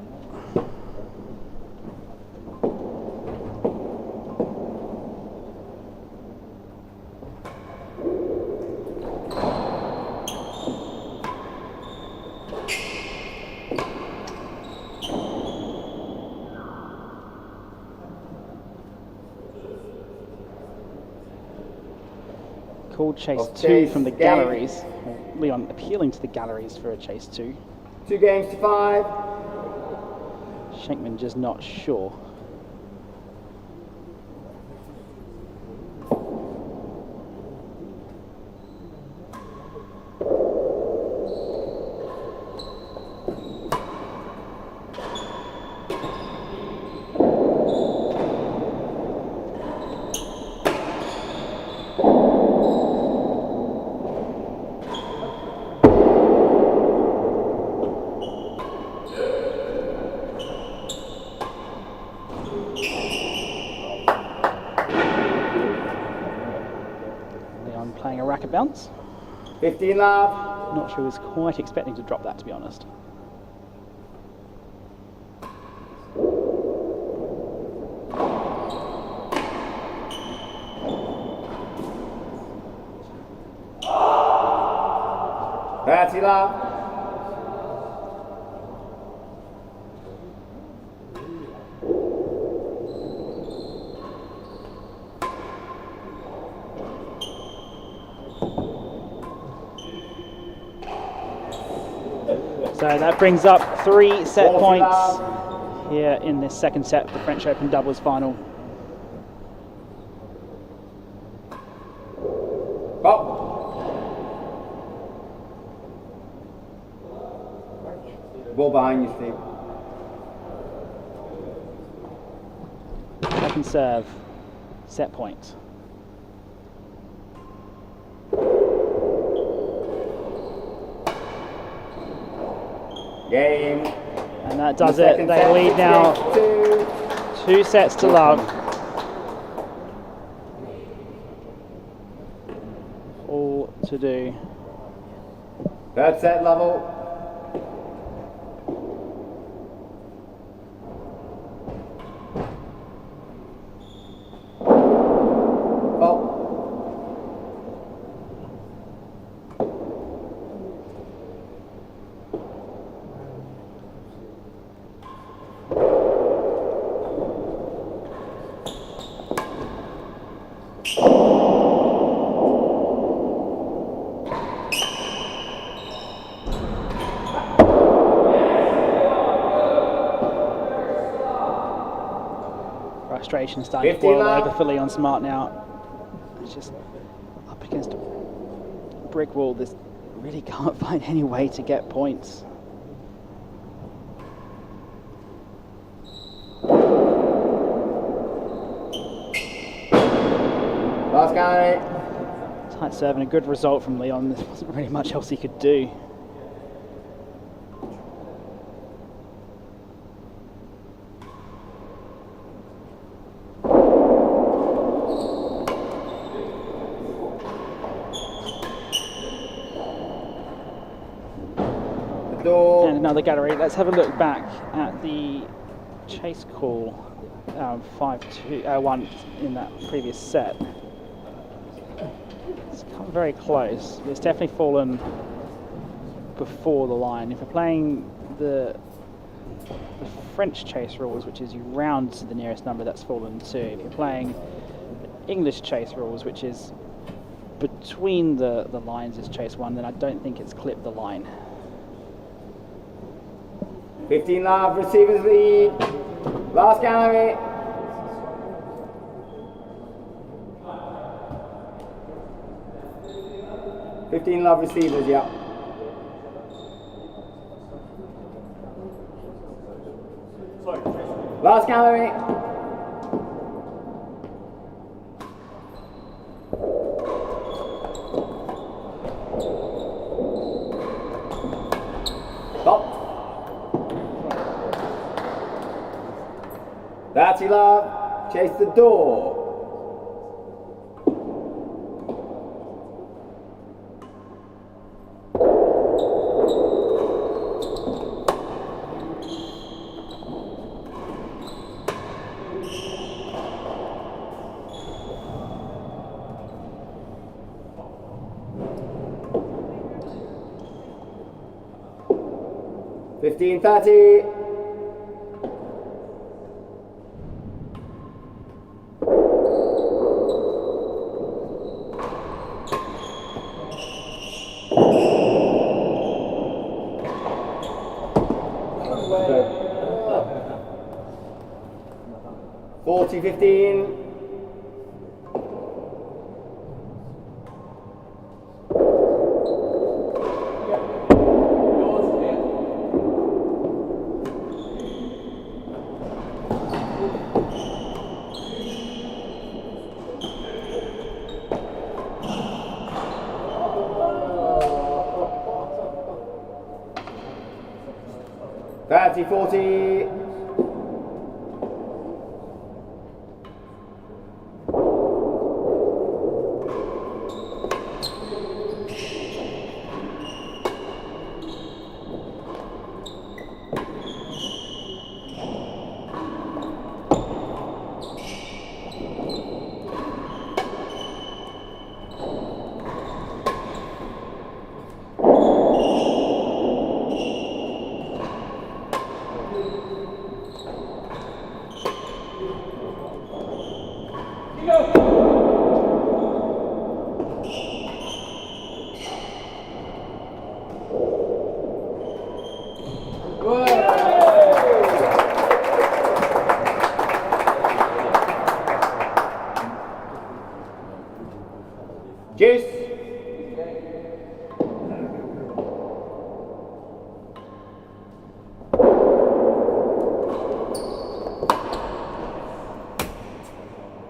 A: Called chase 2 from the galleries. Leon appealing to the galleries for a chase 2.
B: 2 games to 5.
A: Shenkman just not sure. Playing a racket bounce.
B: 15 love.
A: Not sure he was quite expecting to drop that, to be honest.
B: That's love.
A: So that brings up 3 set points here in this second set of the French Open doubles final.
B: Ball behind you, Steve.
A: Second serve, set point.
B: Game.
A: And that does it. They lead now 2 sets to love. All to do.
B: Third set level.
A: frustration starting to
B: 15
A: boil
B: love.
A: over for Leon Smart now. It's just up against a brick wall. This really can't find any way to get points.
B: Last gallery.
A: Tight serve and a good result from Leon. There wasn't really much else he could do. And another gallery. Let's have a look back at the chase call 5-2-1 in that previous set. It's come very close. It's definitely fallen before the line. If you're playing the French chase rules, which is you round to the nearest number, that's fallen 2. If you're playing English chase rules, which is between the lines is chase 1, then I don't think it's clipped the line.
B: 15 love, receivers lead. Last gallery. Fifteen love receivers, yeah. Last gallery. Stop. That's your love. Chase the door. $15.30. $40.15. $30.40. Juice.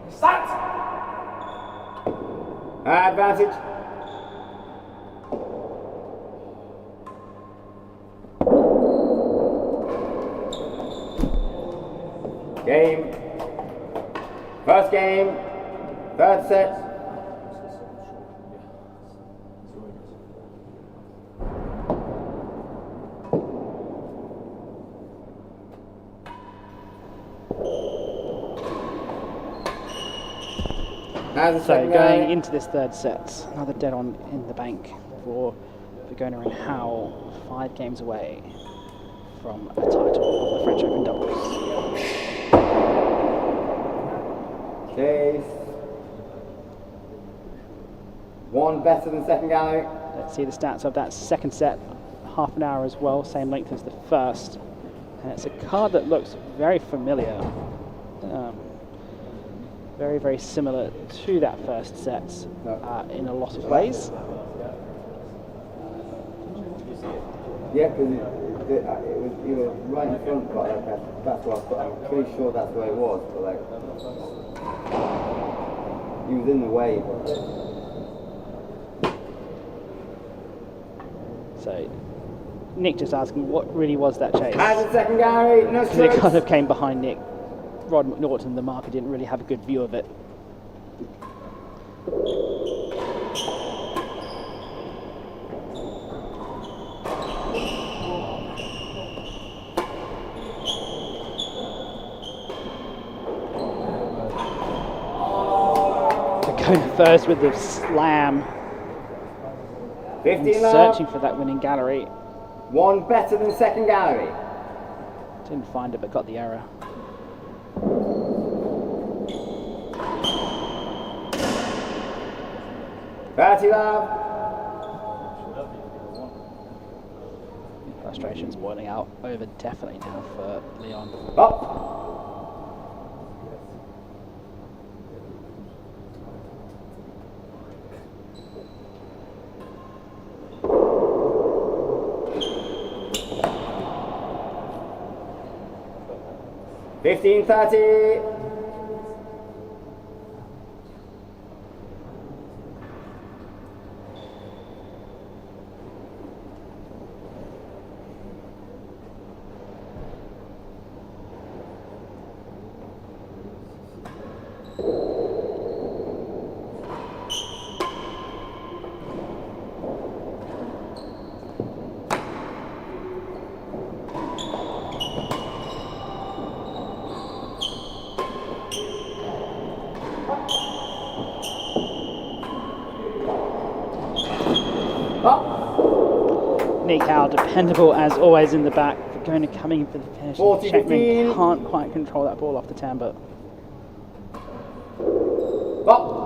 C: Start.
B: Advantage. Game. First game. Third set.
A: So going into this third set, another dead on in the bank for Virgona and Howell, 5 games away from a title of the French Open doubles.
B: Chase. One better than second gallery.
A: Let's see the stats of that second set, half an hour as well, same length as the first. And it's a card that looks very familiar. very, very similar to that first set in a lot of ways.
B: Yeah, because he was right in front, but that's what I thought. I'm pretty sure that's where it was, but like he was in the way.
A: So Nick just asking, what really was that chase?
B: Has a second Gary, no
A: Because it
B: strokes.
A: kind of came behind Nick. Rod McNaughton, the marker, didn't really have a good view of it. Going first with the slam,
B: 15
A: searching
B: love.
A: for that winning gallery.
B: One better than second gallery.
A: Didn't find it, but got the error.
B: Bertie love.
A: Frustration's boiling out over definitely now for Leon.
B: Up. $15.30.
A: Nick Howell, dependable as always in the back. Virgona coming in for the finish.
B: 40,
A: Shenkman
B: 15.
A: can't quite control that ball off the tan, but
B: Up.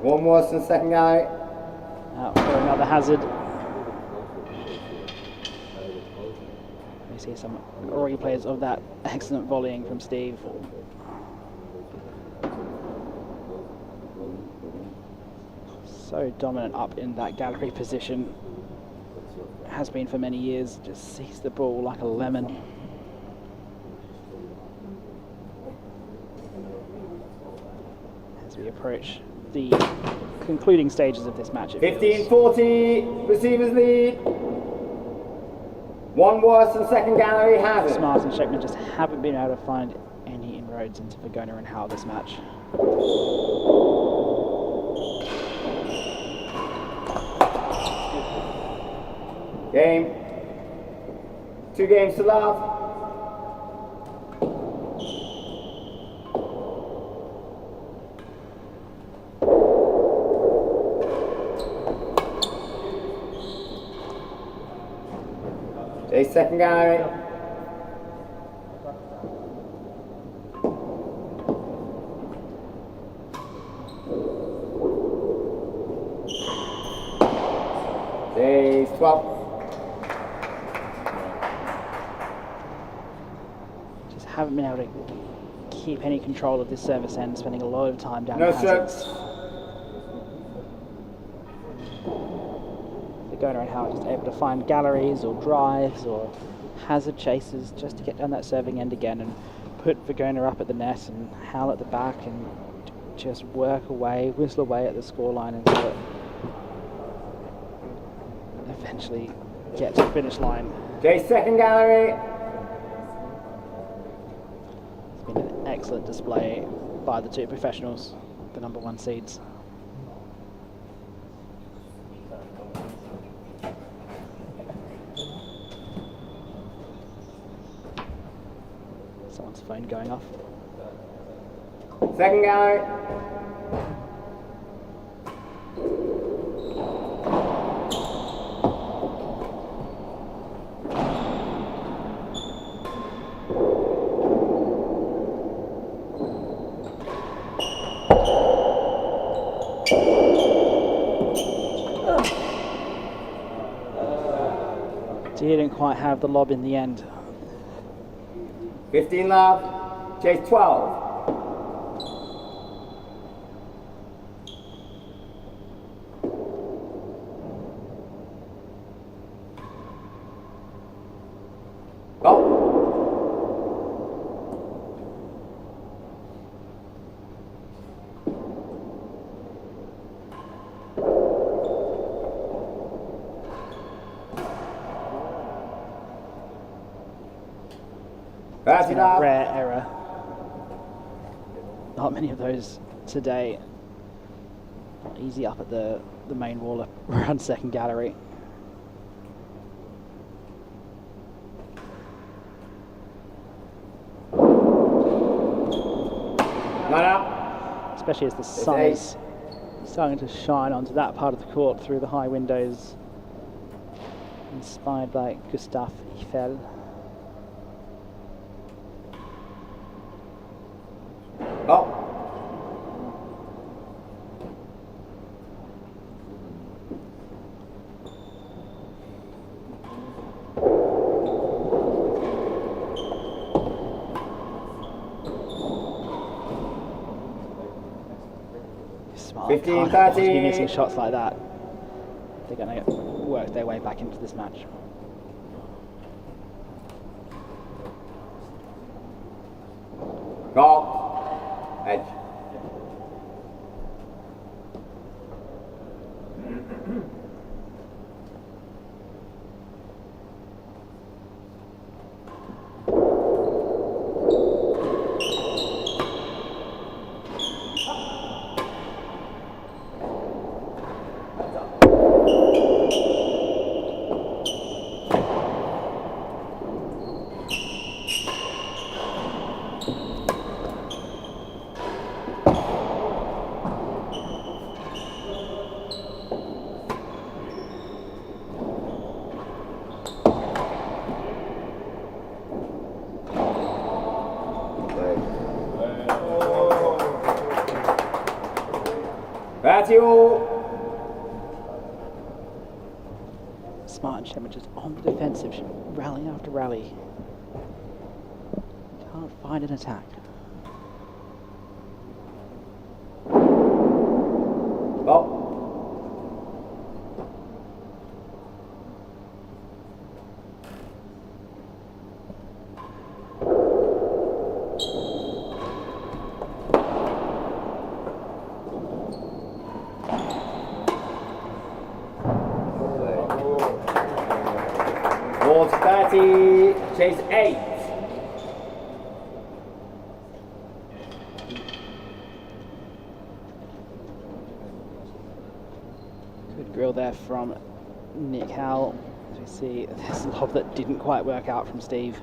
B: One worse than second gallery.
A: out for another hazard. We see some replays of that excellent volleying from Steve. So dominant up in that gallery position. Has been for many years. Just sees the ball like a lemon. As we approach the concluding stages of this match.
B: 15-40, receivers lead. One worse than second gallery, Hazard.
A: Smart and Shenkman just haven't been able to find any inroads into Virgona and Howell this match.
B: Game. 2 games to love. Second gallery. Days 12.
A: Just haven't been able to keep any control of this service end, spending a lot of time down
B: No
A: the hazards. Virgona and Howell just able to find galleries or drives or hazard chases just to get down that serving end again and put Virgona up at the net and Howell at the back and just work away, whistle away at the scoreline until it eventually get to the finish line.
B: Jay's second gallery.
A: It's been an excellent display by the two professionals, the number 1 seeds. Someone's phone going off.
B: Second gallery.
A: Didn't quite have the lob in the end.
B: 15 love. Chase 12. Go.
A: It's been a rare error. Not many of those today. Not easy up at the main wall around second gallery.
B: Not out.
A: Especially as the sun is starting to shine onto that part of the court through the high windows. Inspired by Gustave Eiffel.
B: Go.
A: Smart.
B: 15,
A: Can't
B: 30.
A: be missing shots like that. They're going to work their way back into this match.
B: Go. Edge.
A: Smart and Shenkman just on the defensive, rally after rally. Can't find an attack.
B: Go. Balls 30, chase 8.
A: Good grill there from Nick Howell. As we see, there's a lob that didn't quite work out from Steve.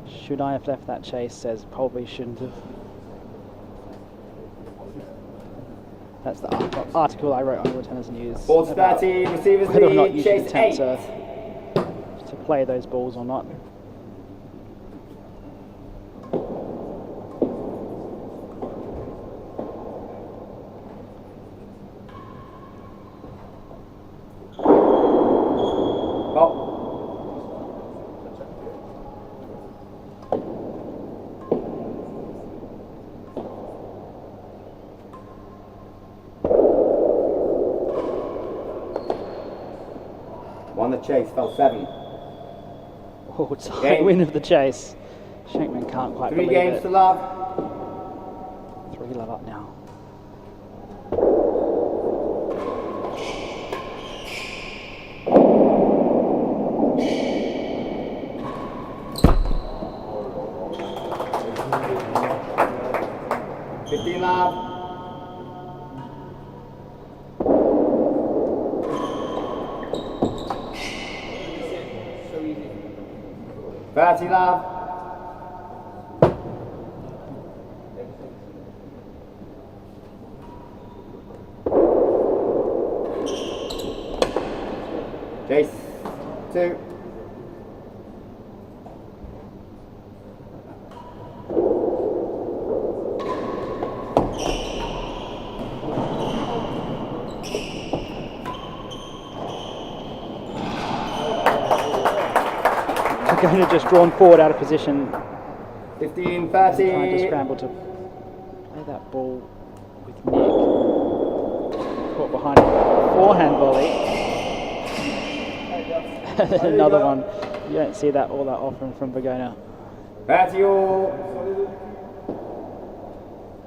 A: Should I have left that chase? Says probably shouldn't have. That's the article I wrote on Your Tennis News.
B: Balls 30, receivers
A: whether or not
B: lead,
A: you should
B: chase
A: attempt
B: 8.
A: to play those balls or not.
B: Go. Won the chase, fell 7.
A: Oh, tight win of the chase. Shenkman can't quite
B: 3
A: believe
B: games
A: it.
B: to love.
A: 3 love up now.
B: Love. 30 love. Chase 2.
A: Going to just drawn forward out of position.
B: 15,
A: Trying to
B: 30.
A: scramble to play that ball with Nick. Caught behind him. Forehand volley. And then another one. You don't see that all that often from Virgona.
B: That's all.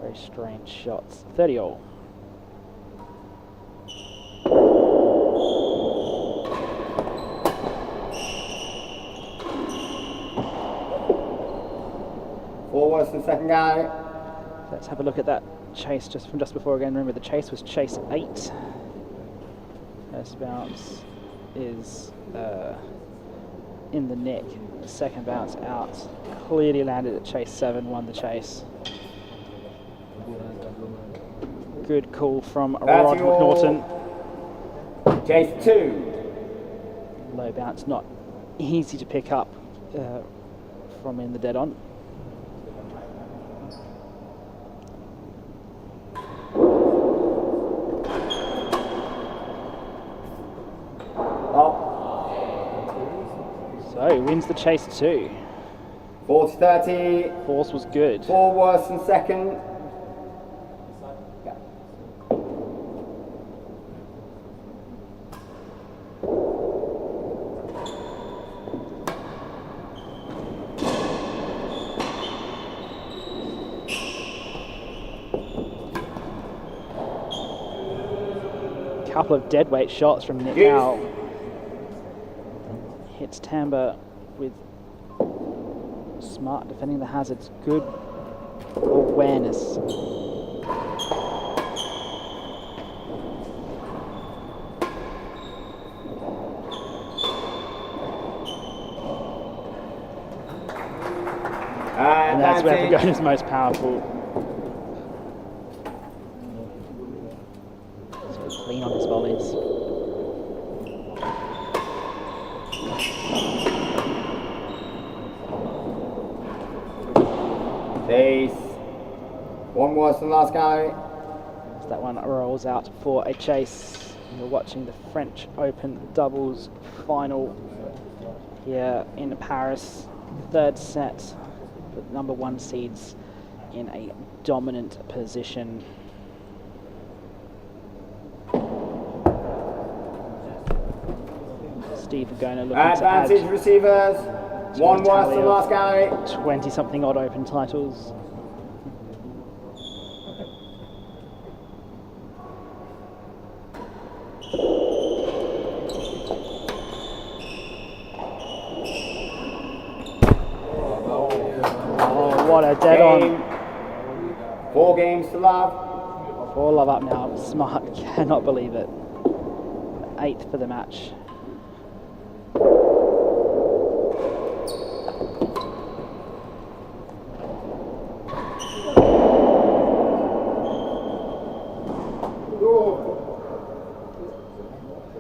A: Very strange shots. 30 all.
B: Four worse than second guy.
A: Let's have a look at that chase just from just before again. Remember the chase was chase 8. First bounce is in the nick. The second bounce out. Clearly landed at chase 7, won the chase. Good call from Rod McNaughton.
B: Chase 2.
A: Low bounce, not easy to pick up from in the dead on. So he wins the chase 2.
B: 40-30.
A: Force was good.
B: 4 worse than second.
A: Couple of deadweight shots from Nick Howell. Hits Tamber with smart defending the hazards. Good awareness. And that's where Virgona's most powerful. So clean on his volleys.
B: Chase. 1 worse than last guy.
A: As that one rolls out for a chase. You're watching the French Open doubles final here in Paris. Third set, with number 1 seeds in a dominant position. Steve Virgona looking
B: Advantage
A: to add
B: receivers. 1 worse than last guy.
A: 20-something odd Open titles. Oh, what a dead on.
B: 4 games to love.
A: 4 love up now. Smart cannot believe it. 8th for the match.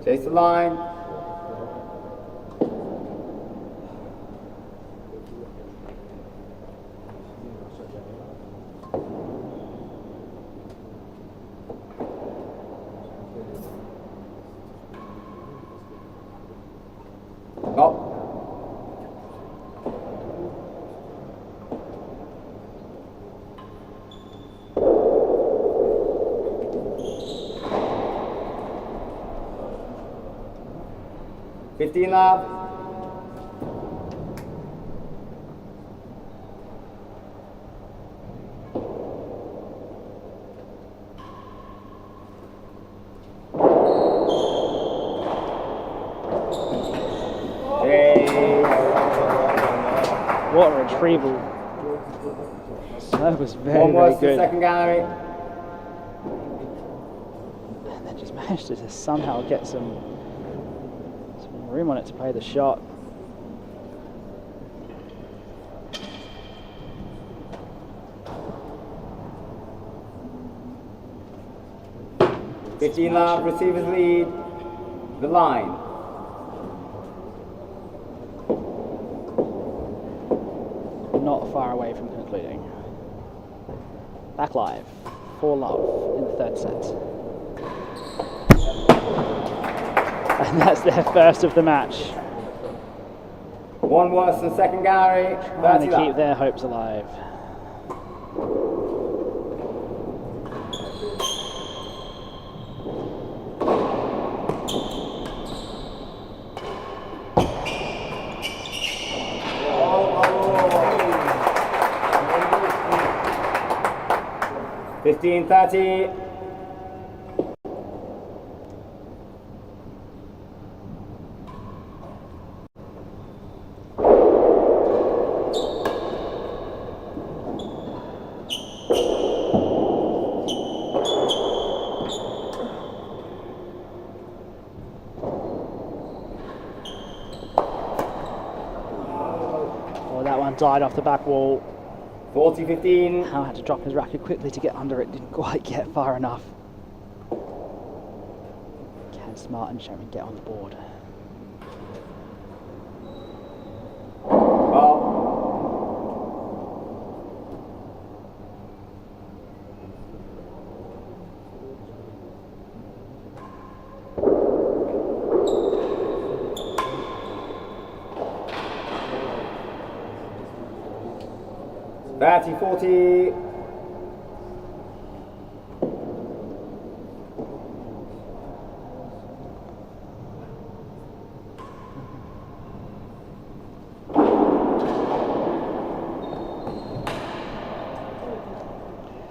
B: Chase the line. Up. Love.
A: What a retrieval. That was very, very good.
B: Second guy.
A: And they just managed to just somehow get some room on it to play the shot.
B: 15 love, receivers lead, the line.
A: Not far away from concluding. Back live, 4-love in the third set. And that's their first of the match.
B: One worse than second gallery,
A: Trying
B: 30
A: to keep
B: love.
A: their hopes alive.
B: Oh. 15-30.
A: Died off the back wall.
B: 40-15.
A: Howell had to drop his racket quickly to get under it, didn't quite get far enough. Can Smart and Shenkman get on the board?
B: Batty 40.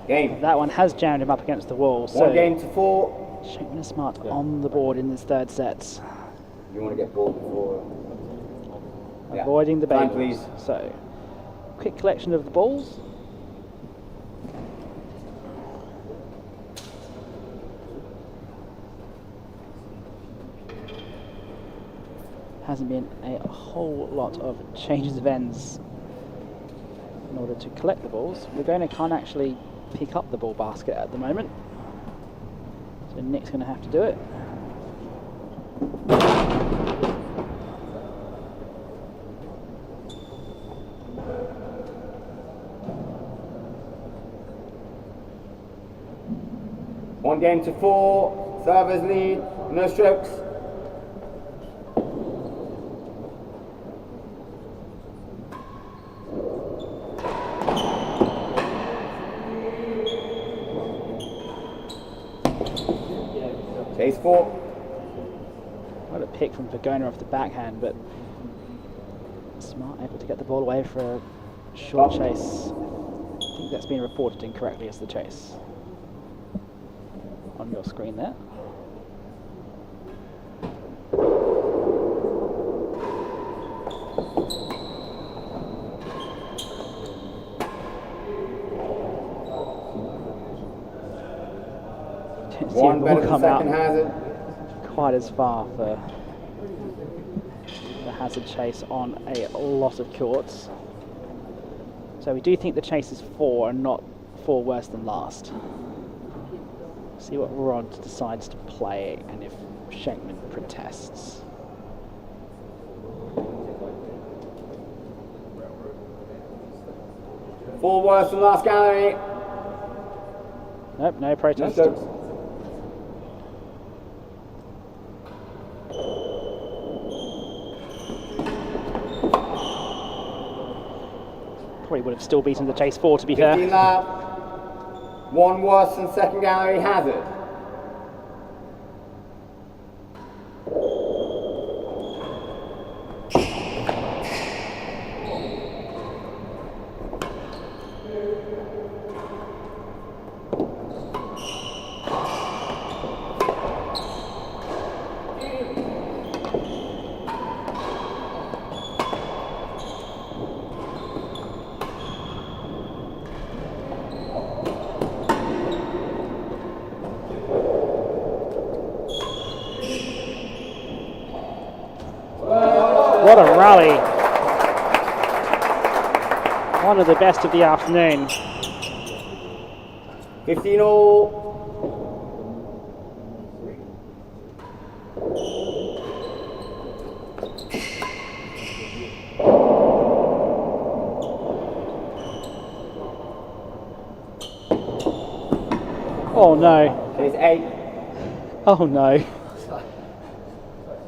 B: Game.
A: That one has jammed him up against the wall. So
B: 1 game to 4.
A: Shenkman and Smart on the board in this third set.
B: You want to get ball before.
A: Avoiding the
B: Time,
A: bagels.
B: please.
A: So, quick collection of the balls. Hasn't been a whole lot of changes of ends in order to collect the balls. Virgona can't actually pick up the ball basket at the moment, so Nick's going to have to do it.
B: One game to 4. Servers lead. No strokes. Chase 4.
A: What a pick from Virgona off the backhand, but Smart able to get the ball away for a short chase. I think that's been reported incorrectly as the chase on your screen there. Didn't see a
B: One
A: ball
B: better than
A: come out
B: second hazard.
A: quite as far for the hazard chase on a lot of courts. So we do think the chase is 4 and not 4 worse than last. See what Rod decides to play and if Shenkman protests.
B: Four worse than last gallery.
A: Nope, no
B: No
A: protest.
B: strokes.
A: Probably would have still beaten the chase 4 to be
B: 15
A: fair.
B: love. One worse than second gallery hazard.
A: What a rally. One of the best of the afternoon.
B: 15 all.
A: Oh no.
B: Chase 8.
A: Oh no.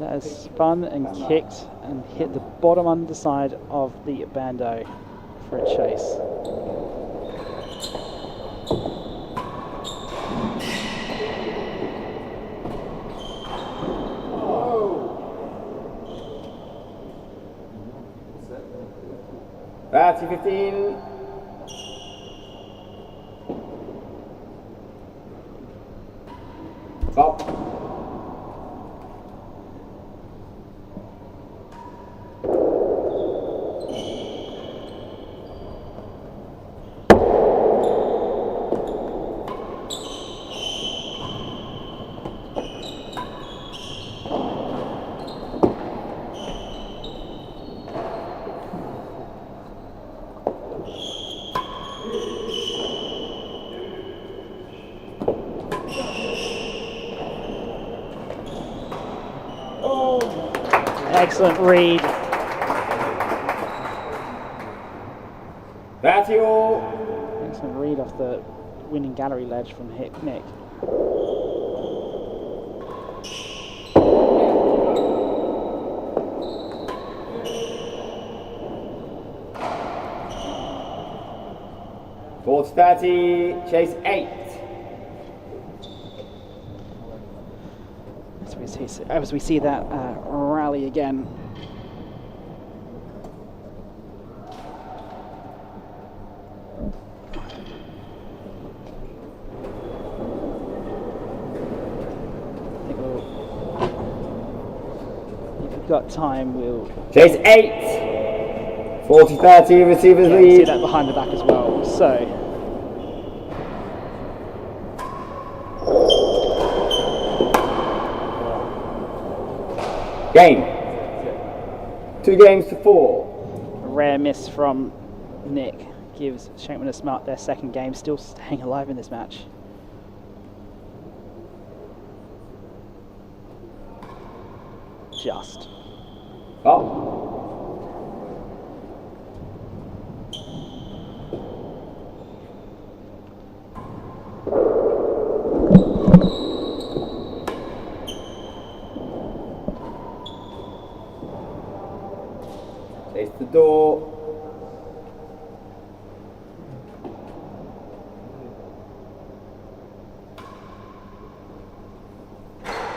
A: That has spun and kicked and hit the bottom underside of the bandeau for a chase.
B: That's 15. Stop.
A: Excellent read.
B: That's your.
A: Excellent read off the winning gallery ledge from Nick.
B: Towards 30, chase 8.
A: As we see that rally again. I think if we've got time, we'll
B: chase 8. 40-30, receivers
A: see
B: lead.
A: that behind the back as well. So.
B: Game. 2 games to 4.
A: A rare miss from Nick gives Shenkman and Smart their second game, still staying alive in this match. Just.
B: Up. Chase the door.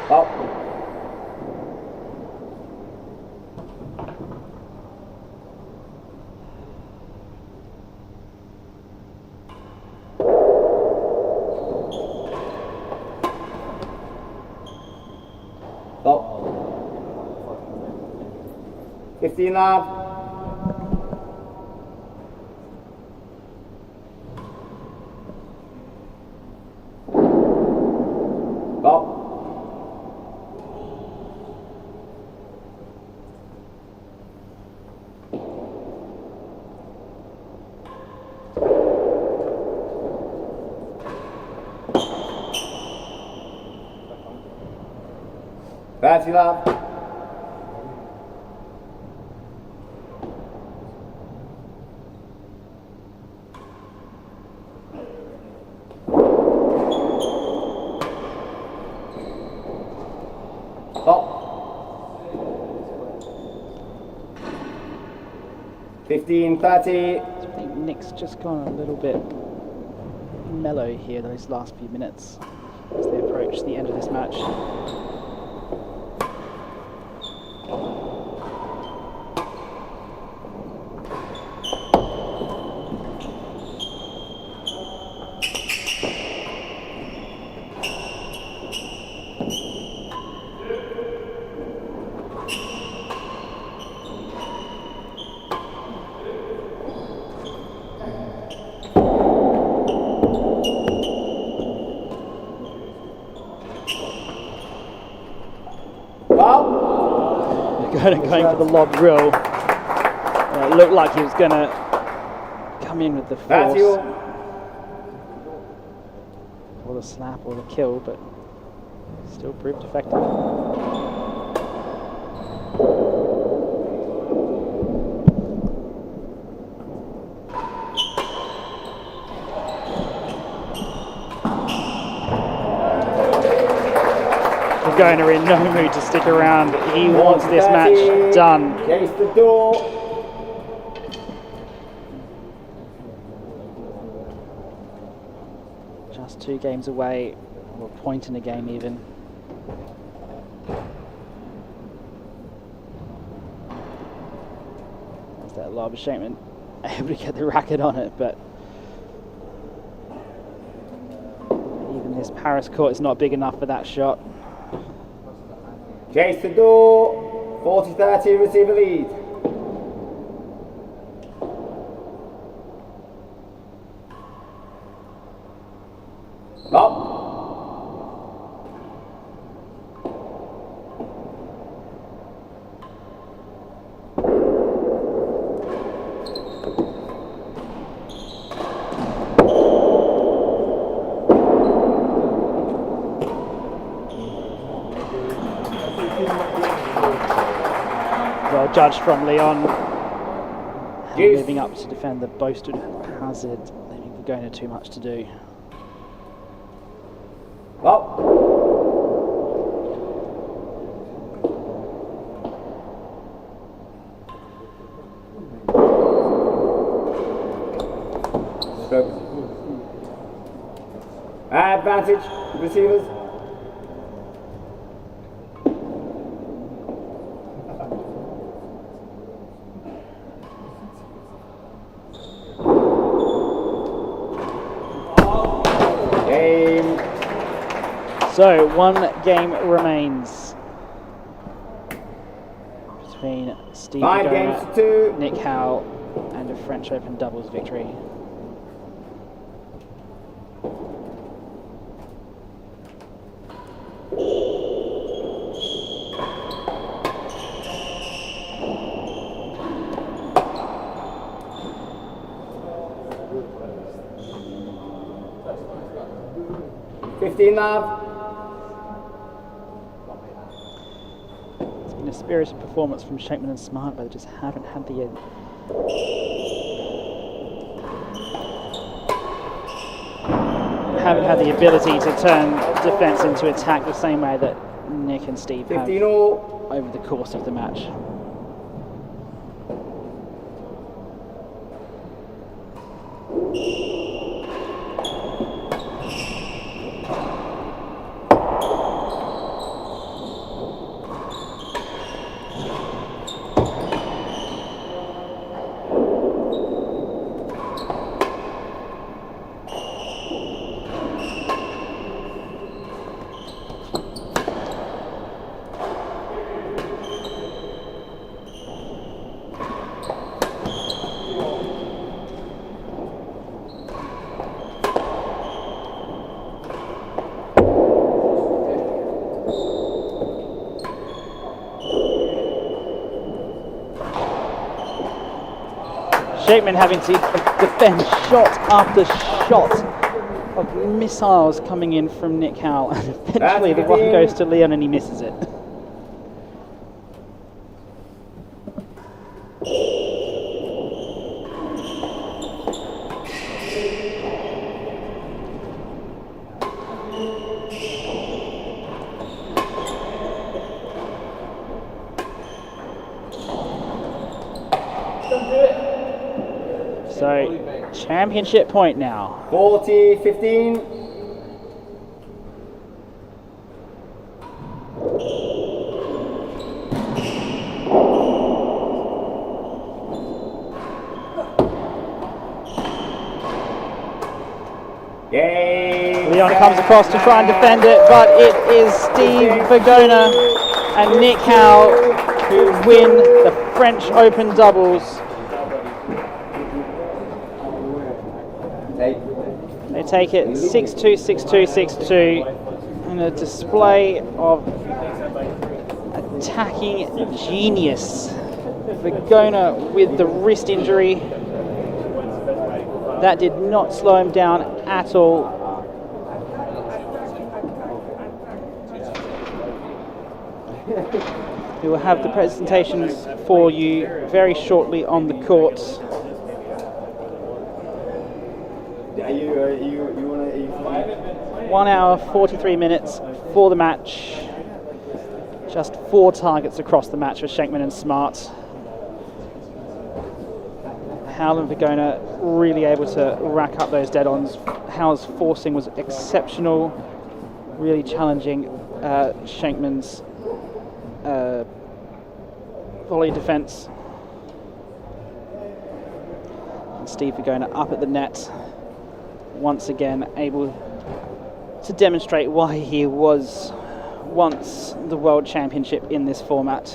B: Up. Up. 15 lab. Fancy lap. Stop. 15-30.
A: I think Nick's just gone a little bit mellow here those last few minutes as they approach the end of this match. Going for the lob drill. It looked like he was going to come in with the force or the slap or the kill, but still proved effective. Virgona in no mood to stick around. He wants this match done.
B: Against the door.
A: Just 2 games away, or a point in a game even. There's that lob of Shenkman, able to get the racket on it, but even this Paris court is not big enough for that shot.
B: Chase the door. 40-30, receive a lead. Up.
A: Well judged from Leon. Moving up to defend the boasted hazard, leaving Virgona too much to do.
B: Up. Stroke. Advantage, receivers.
A: So 1 game remains between Steve
B: 5 games
A: Virgona,
B: to 2.
A: Nick Howell, and a French Open doubles victory.
B: Love.
A: It's been a spirited performance from Shenkman and Smart, but they just haven't had the ability to turn defence into attack the same way that Nick and Steve have over the course of the match. Shenkman having to defend shot after shot of missiles coming in from Nick Howell, and eventually the one goes to Leon and he misses it. So, championship point now.
B: 40-15.
A: Leon comes across to try and defend it, but it is Steve Virgona and Nick Howell who win the French Open doubles. They take it 6-2, 6-2, 6-2 in a display of attacking genius. Virgona with the wrist injury. That did not slow him down at all. We will have the presentations for you very shortly on the court.
B: 1
A: 1 hour, 43 minutes for the match. Just 4 targets across the match for Shenkman and Smart. Howell and Virgona really able to rack up those dead-ons. Howell's forcing was exceptional, really challenging Shenkman's volley defence. And Steve Virgona up at the net, once again able to demonstrate why he was once the World Championship in this format.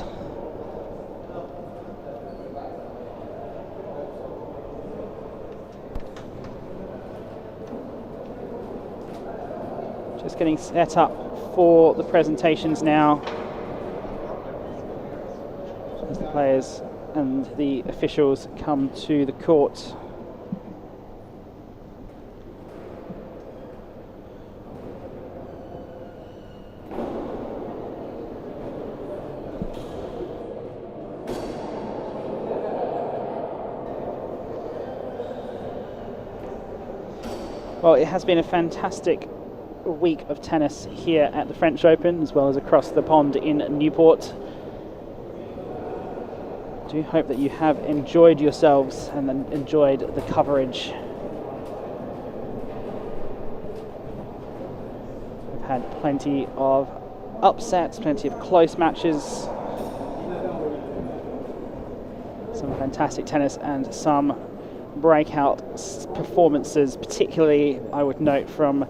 A: Just getting set up for the presentations now, as the players and the officials come to the court. Well, it has been a fantastic week of tennis here at the French Open, as well as across the pond in Newport. I do hope that you have enjoyed yourselves and then enjoyed the coverage. We've had plenty of upsets, plenty of close matches, some fantastic tennis and some breakout performances, particularly I would note from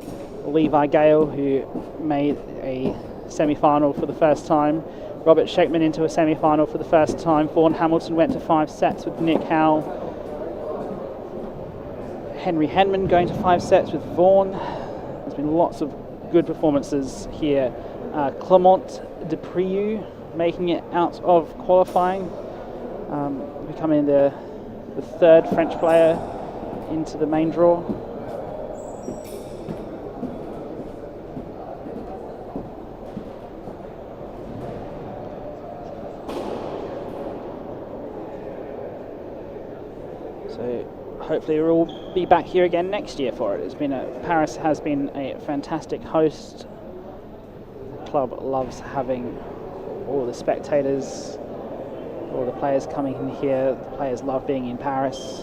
A: Levi Gale, who made a semi-final for the first time. Robert Shenkman into a semi-final for the first time. Vaughan Hamilton went to 5 sets with Nick Howell. Henry Henman going to 5 sets with Vaughan. There's been lots of good performances here. Clement Deprieux making it out of qualifying, becoming the 3rd French player into the main draw. So hopefully we'll all be back here again next year for it. Paris has been a fantastic host. The club loves having all the spectators, all the players coming in here. The players love being in Paris.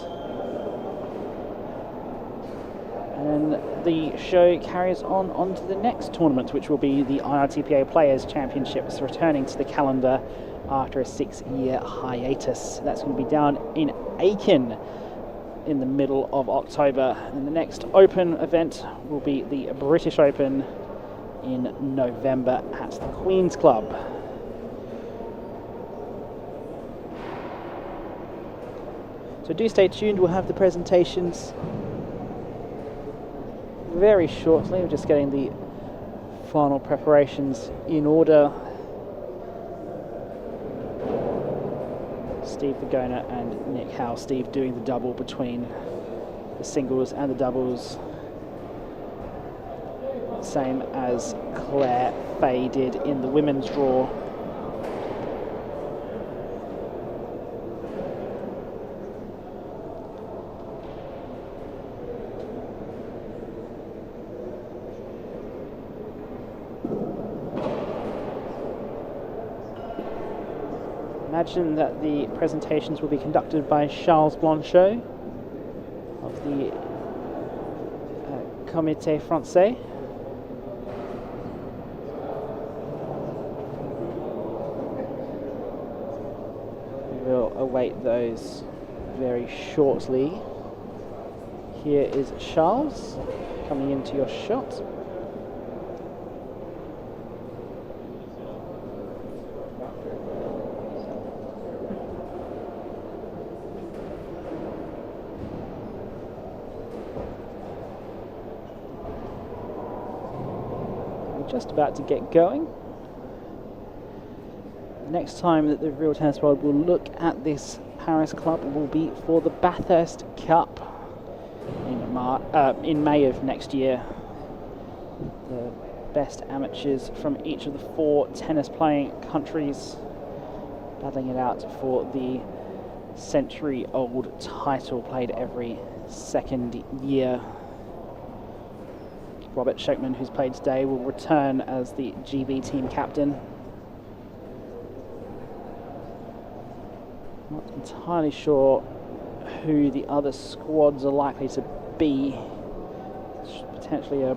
A: And the show carries on to the next tournament, which will be the IRTPA Players Championships, returning to the calendar after a 6-year hiatus. That's going to be down in Aiken in the middle of October. And the next Open event will be the British Open in November at the Queen's Club. So do stay tuned, we'll have the presentations very shortly. We're just getting the final preparations in order. Steve Virgona and Nick Howell. Steve doing the double between the singles and the doubles, same as Claire Fay did in the women's draw. Imagine that the presentations will be conducted by Charles Blanchot of the Comité Française. We'll await those very shortly. Here is Charles coming into your shot. Just about to get going. The next time that the Real Tennis World will look at this Paris club will be for the Bathurst Cup in May of next year. The best amateurs from each of the 4 tennis playing countries battling it out for the century-old title played every second year. Robert Shenkman, who's played today, will return as the GB team captain. Not entirely sure who the other squads are likely to be. Potentially a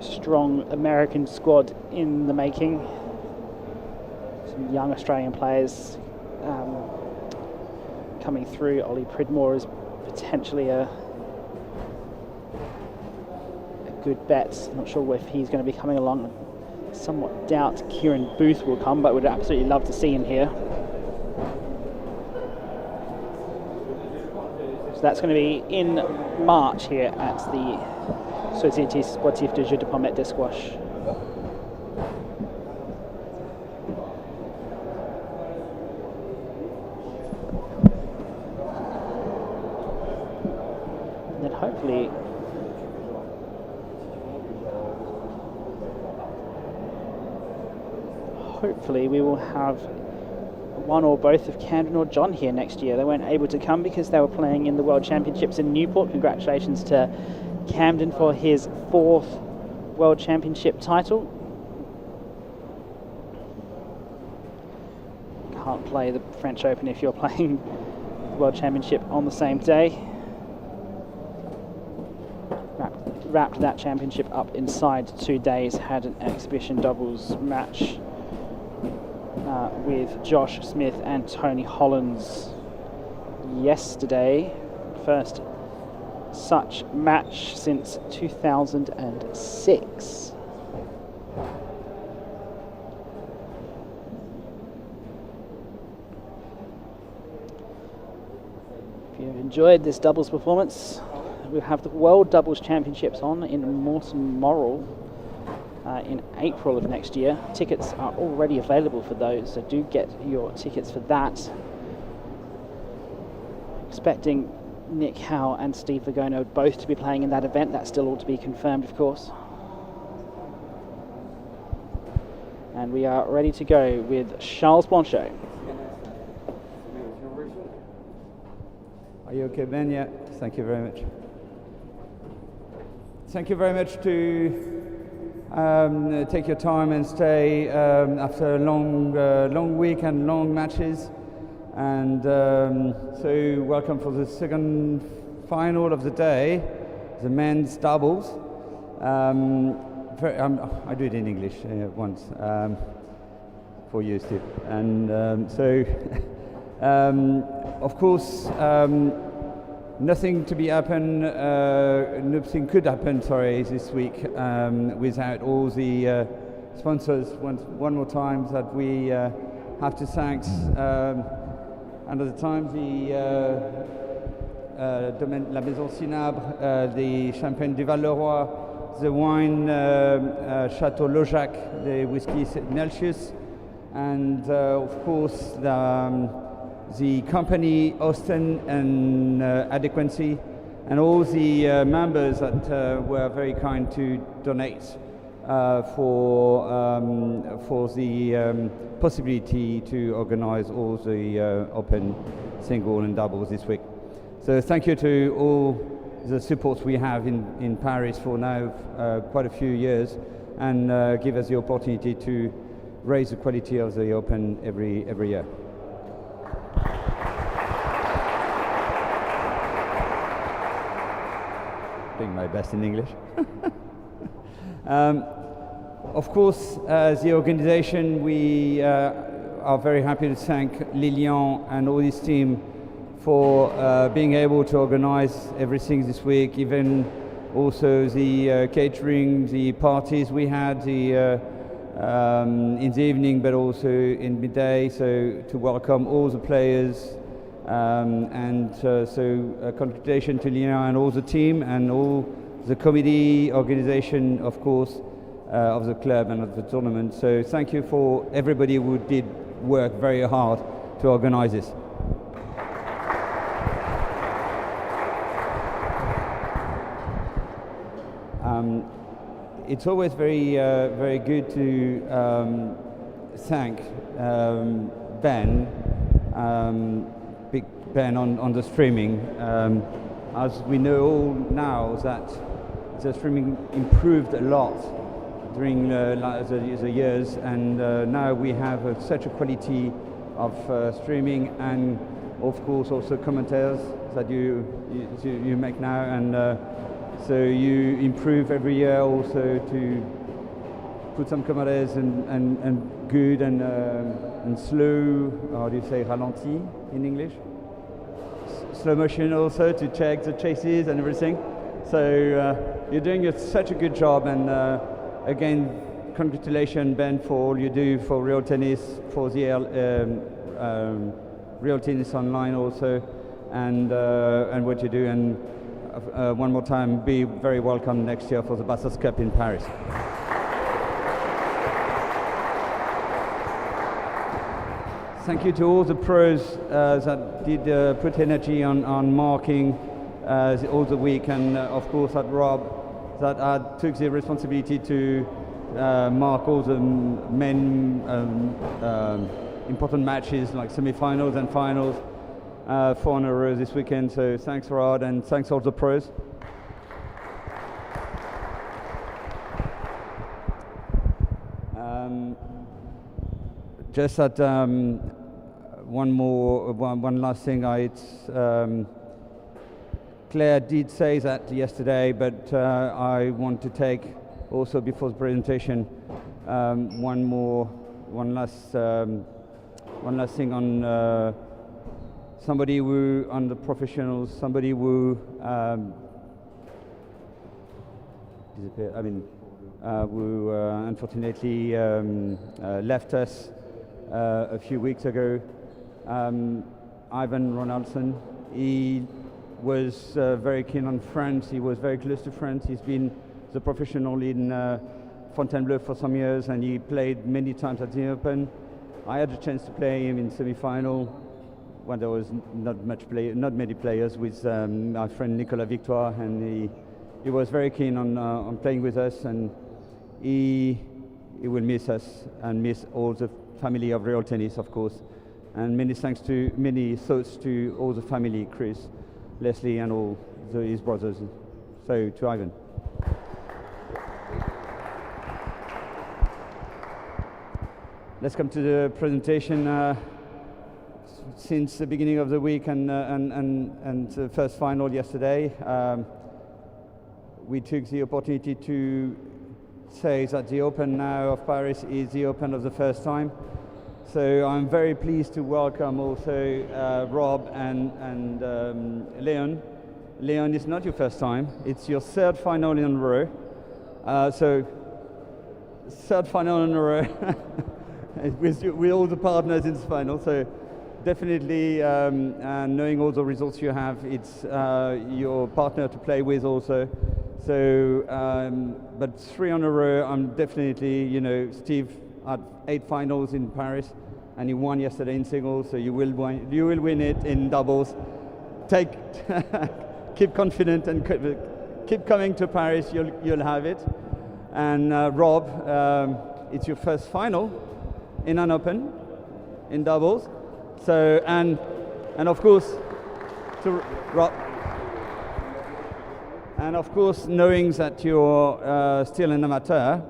A: strong American squad in the making. Some young Australian players coming through. Ollie Pridmore is potentially a good bet. Not sure if he's going to be coming along. Somewhat doubt Kieran Booth will come, but would absolutely love to see him here. So that's going to be in March here at the Société Sportive depuis, d'Esquash. And then hopefully we will have one or both of Camden or John here next year. They weren't able to come because they were playing in the World Championships in Newport. Congratulations to Camden for his 4th World Championship title. Can't play the French Open if you're playing the World Championship on the same day. Wrapped that championship up inside 2 days, had an exhibition doubles match with Josh Smith and Tony Hollins yesterday. First such match since 2006. If you've enjoyed this doubles performance, we'll have the World Doubles Championships on in Moreton Morrell in April of next year. Tickets are already available for those, so do get your tickets for that. Expecting Nick Howell and Steve Virgona both to be playing in that event. That's still all to be confirmed, of course. And we are ready to go with Charles Blanchot.
D: Are you okay, Ben? Yeah, thank you very much. Thank you very much to take your time and stay after a long week and long matches. And so welcome for the second final of the day, the men's doubles. I do it in English once for you, Steve. And of course, nothing could happen this week without all the sponsors. One more time that we have to thank. And at the time, la Maison Cinabre, the champagne Duval-Leroy, the wine Chateau Laujac, the whiskey Nelcius, and of course the company Austin and Adequancy, and all the members that were very kind to donate for the possibility to organize all the open single and doubles this week. So thank you to all the supports we have in Paris for now quite a few years, and give us the opportunity to raise the quality of the open every year. Doing my best in English. Of course, as the organization, we are very happy to thank Lilian and all his team for being able to organize everything this week, even also the catering, the parties we had in the evening, but also in midday, so to welcome all the players. Congratulations to Lilian and all the team and all the committee, organization, of course, of the club and of the tournament. So thank you for everybody who did work very hard to organize this. It's always very good to thank Ben, Big Ben on the streaming. As we know all now that the streaming improved a lot during the years, and now we have such a quality of streaming, and of course also commentaries that you make now, and so you improve every year also to put some commentaries and good and slow, how do you say, ralenti in English? Slow motion also to check the chases and everything. So you're doing such a good job, and again, congratulations, Ben, for all you do for Real Tennis, for the Real Tennis Online also, and what you do. And one more time, be very welcome next year for the Bathurst Cup in Paris. Thank you to all the pros that did put energy on marking all the week, and of course at Rob that took the responsibility to mark all the main important matches like semi-finals and finals 4 in a row this weekend. So thanks Rod, and thanks all the pros. Just that one last thing. Claire did say that yesterday, but I want to take also before the presentation one last thing on somebody who, on the professionals, somebody who disappeared. I mean, who unfortunately left us a few weeks ago. Ivan Ronaldson. He was very keen on France. He was very close to France. He's been the professional in Fontainebleau for some years, and he played many times at the Open. I had a chance to play him in semi-final when there was not many players, with my friend Nicolas Victoire, and he was very keen on playing with us, and he will miss us and miss all the family of Real Tennis, of course. And many thoughts to all the family, Chris, Leslie, and all his brothers. So to Ivan. Let's come to the presentation. Since the beginning of the week and the first final yesterday, we took the opportunity to say that the Open now of Paris is the Open of the first time. So I'm very pleased to welcome also Rob and Leon. Leon, it's not your first time. It's your third final in a row. So third final in a row with all the partners in the final. So definitely knowing all the results you have, it's your partner to play with also. So, but 3 in a row, I'm definitely, Steve had 8 finals in Paris, and he won yesterday in singles, so you will win it in doubles. Keep confident and keep coming to Paris, you'll have it. And Rob, it's your first final in an Open, in doubles. So, and of course, to Rob, and of course, knowing that you're still an amateur,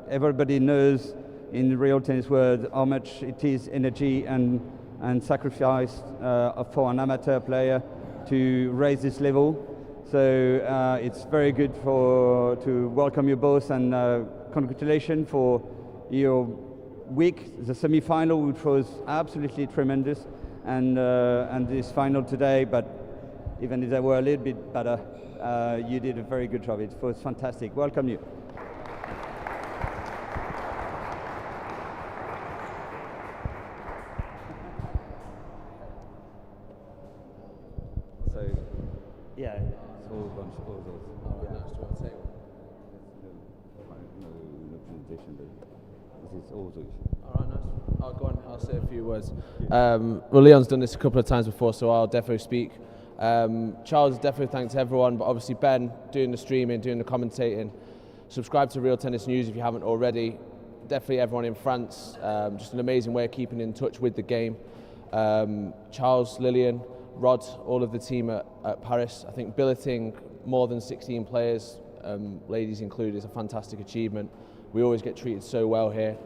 D: everybody knows in the Real Tennis world how much it is energy and sacrifice for an amateur player to raise this level. So it's very good to welcome you both, and congratulations for your week, the semi-final, which was absolutely tremendous, and this final today. But even if they were a little bit better, you did a very good job. It was fantastic. Welcome you. So, yeah, it's all a bunch of all those.
C: All right, nice. Do you want to take one?
D: No presentation, but this is all those.
C: All right, nice. I'll go on. I'll say a few words. Well, Leon's done this a couple of times before, so I'll definitely speak. Charles, definitely thanks everyone, but obviously Ben doing the streaming, doing the commentating. Subscribe to Real Tennis News if you haven't already. Definitely everyone in France. Just an amazing way of keeping in touch with the game. Charles, Lillian, Rod, all of the team at Paris. I think billeting more than 16 players, ladies included, is a fantastic achievement. We always get treated so well here.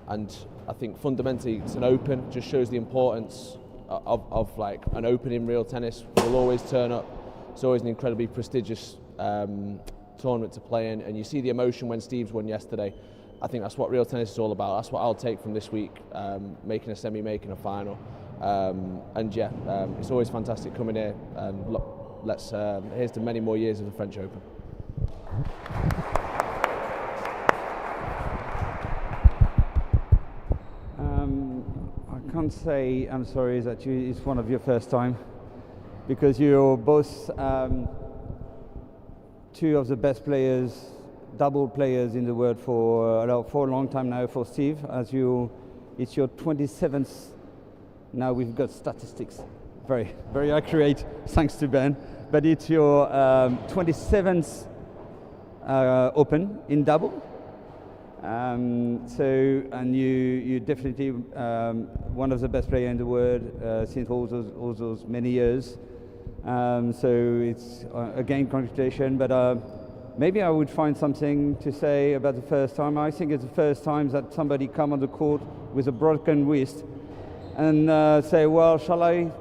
C: And I think fundamentally it's an Open, just shows the importance of like an Open in real tennis will always turn up. It's always an incredibly prestigious tournament to play in, and you see the emotion when Steve's won yesterday. I think that's what real tennis is all about. That's what I'll take from this week, making a semi, making a final. And yeah, it's always fantastic coming here, and here's to many more years of the French Open.
D: I can't say I'm sorry that it's one of your first time, because you're both two of the best players, double players in the world for a long time now. For Steve, it's your 27th. Now we've got statistics, very, very accurate, thanks to Ben. But it's your 27th Open in double. And you definitely one of the best players in the world since all those many years. So it's again congratulations. But maybe I would find something to say about the first time. I think it's the first time that somebody come on the court with a broken wrist and say, well, shall I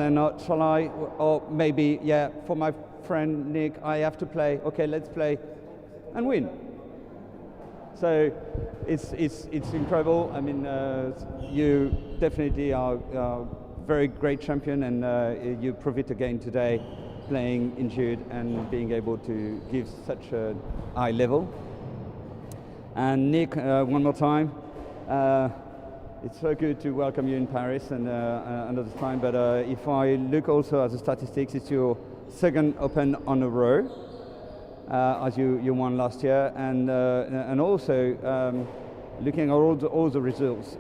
D: not, shall I? Or maybe, yeah, for my friend Nick, I have to play. Okay, let's play and win. So it's incredible. I mean, you definitely are a very great champion, and you prove it again today, playing injured and being able to give such a high level. And Nick, one more time. It's so good to welcome you in Paris and another time. But if I look also at the statistics, it's your second Open on a row, as you won last year, and also looking at all the results.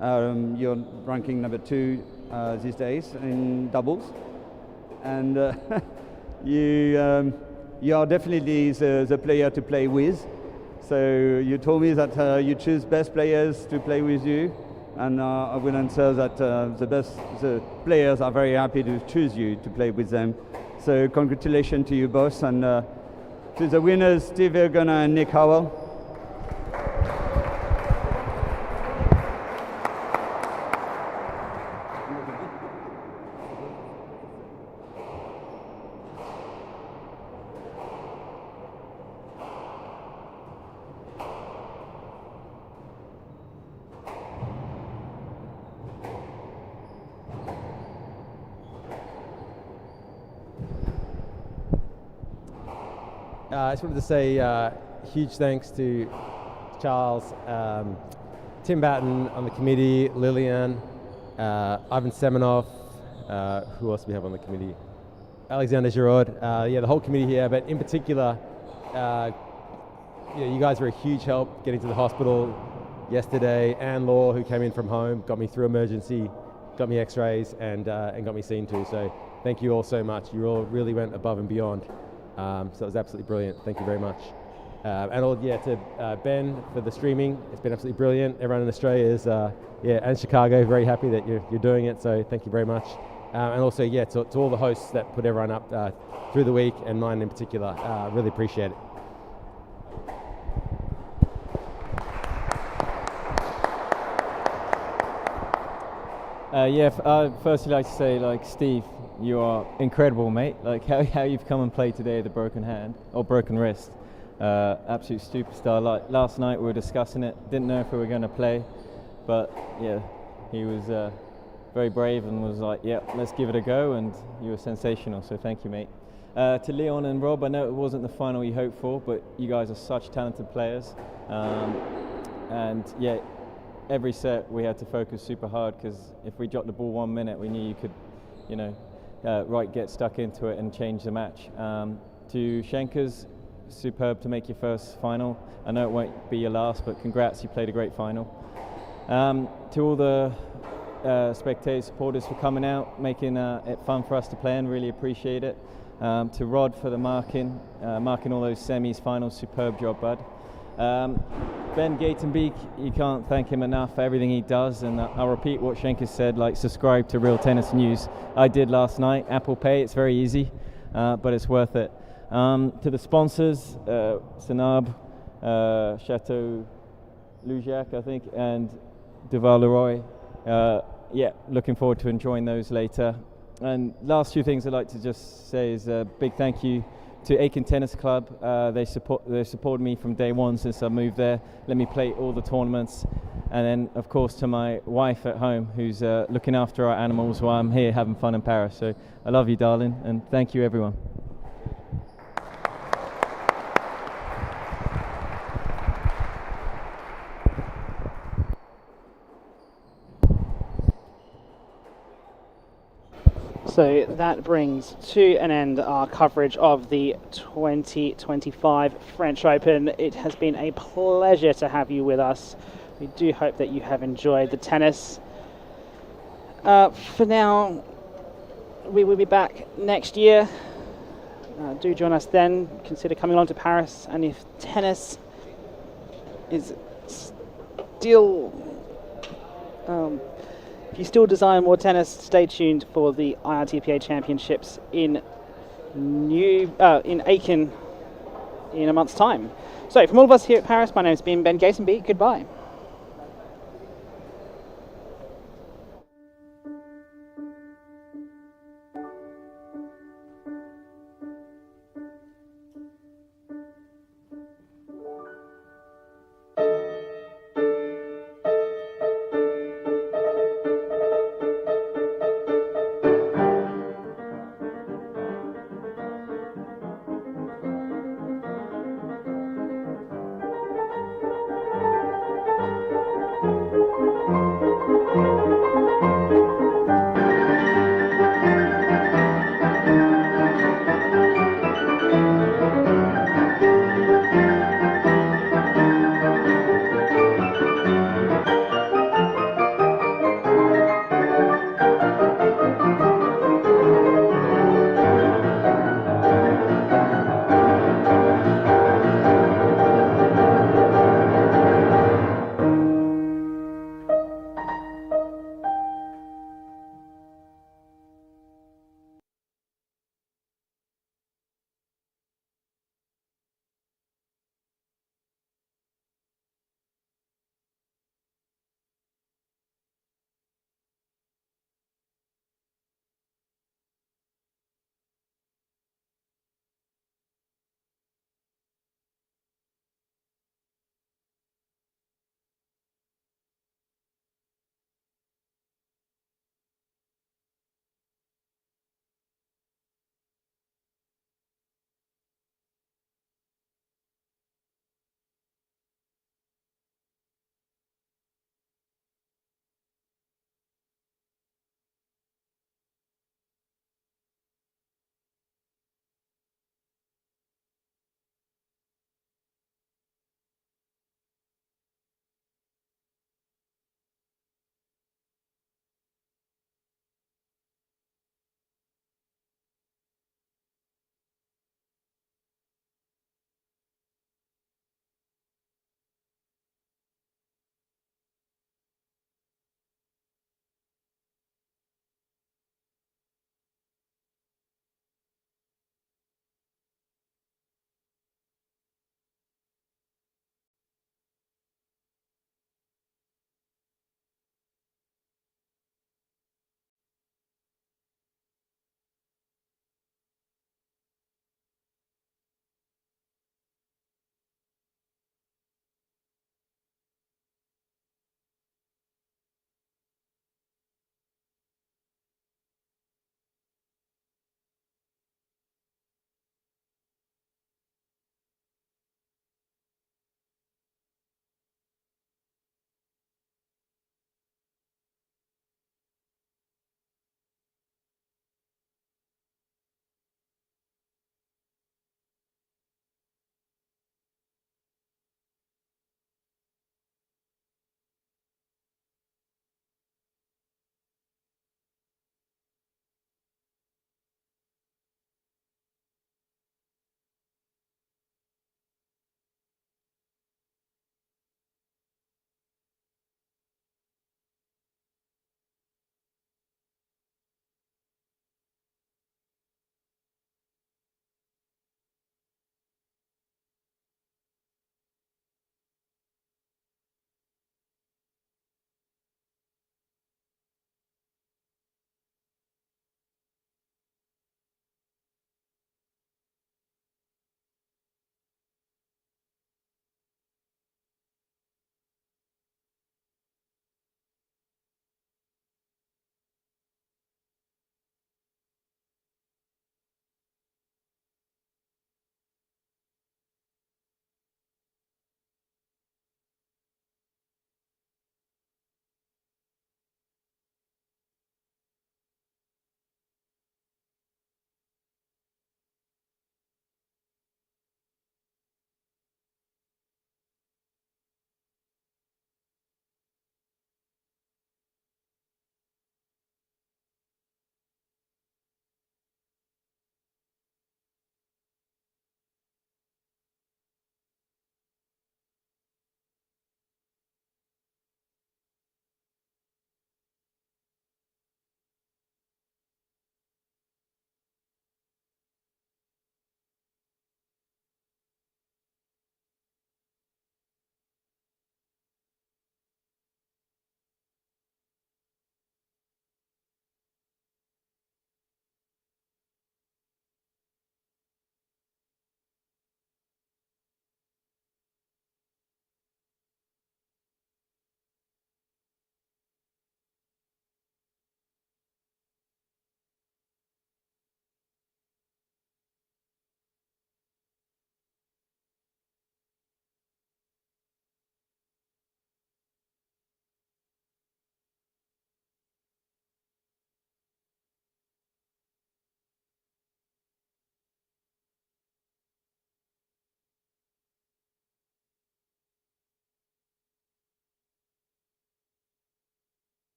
D: You're ranking number 2 these days in doubles, and you are definitely the player to play with. So you told me that you choose best players to play with you, and I will answer that the players are very happy to choose you to play with them. So congratulations to you both, and to the winners, Steve Virgona and Nick Howell.
E: I just wanted to say huge thanks to Charles, Tim Batten on the committee, Lillian, Ivan Semenov, who else do we have on the committee? Alexander Giraud, the whole committee here, but in particular, you guys were a huge help getting to the hospital yesterday. Anne Law, who came in from home, got me through emergency, got me x-rays, and got me seen to. So thank you all so much. You all really went above and beyond. So it was absolutely brilliant. Thank you very much. To Ben for the streaming. It's been absolutely brilliant. Everyone in Australia is, and Chicago, very happy that you're doing it. So thank you very much. And also, to all the hosts that put everyone up through the week, and mine in particular. Really appreciate it.
F: Firstly, I'd like to say, Steve, you are incredible, mate. How you've come and played today with a broken hand or broken wrist. Absolute superstar. Last night we were discussing it. Didn't know if we were going to play, but he was very brave and was like, let's give it a go. And you were sensational. So thank you, mate. To Leon and Rob, I know it wasn't the final you hoped for, but you guys are such talented players. Every set we had to focus super hard, because if we dropped the ball 1 minute, we knew you could, get stuck into it and change the match. To Shenkers, superb to make your first final. I know it won't be your last, but congrats, you played a great final. To all the spectators, supporters for coming out, making it fun for us to play in, really appreciate it. To Rod for the marking all those semis, finals, superb job, bud. Ben Gatenbeek, you can't thank him enough for everything he does, and I'll repeat what Shenkers said, subscribe to Real Tennis News. I did last night, Apple Pay, it's very easy, but it's worth it. To the sponsors, Cinabre, Chateau Laujac, I think, and Duval-Leroy, yeah, looking forward to enjoying those later. And last few things I'd like to just say is a big thank you to Aiken Tennis Club. They supported me from day one since I moved there, let me play all the tournaments, and then of course to my wife at home who's looking after our animals while I'm here having fun in Paris. So I love you, darling, and thank you everyone.
A: So that brings to an end our coverage of the 2025 French Open. It has been a pleasure to have you with us. We do hope that you have enjoyed the tennis. For now, we will be back next year. Do join us then. Consider coming along to Paris, and if tennis is still if you still desire more tennis, stay tuned for the IRTPA Championships in Aiken in a month's time. So from all of us here at Paris, my name has been Ben Gatenby. Goodbye.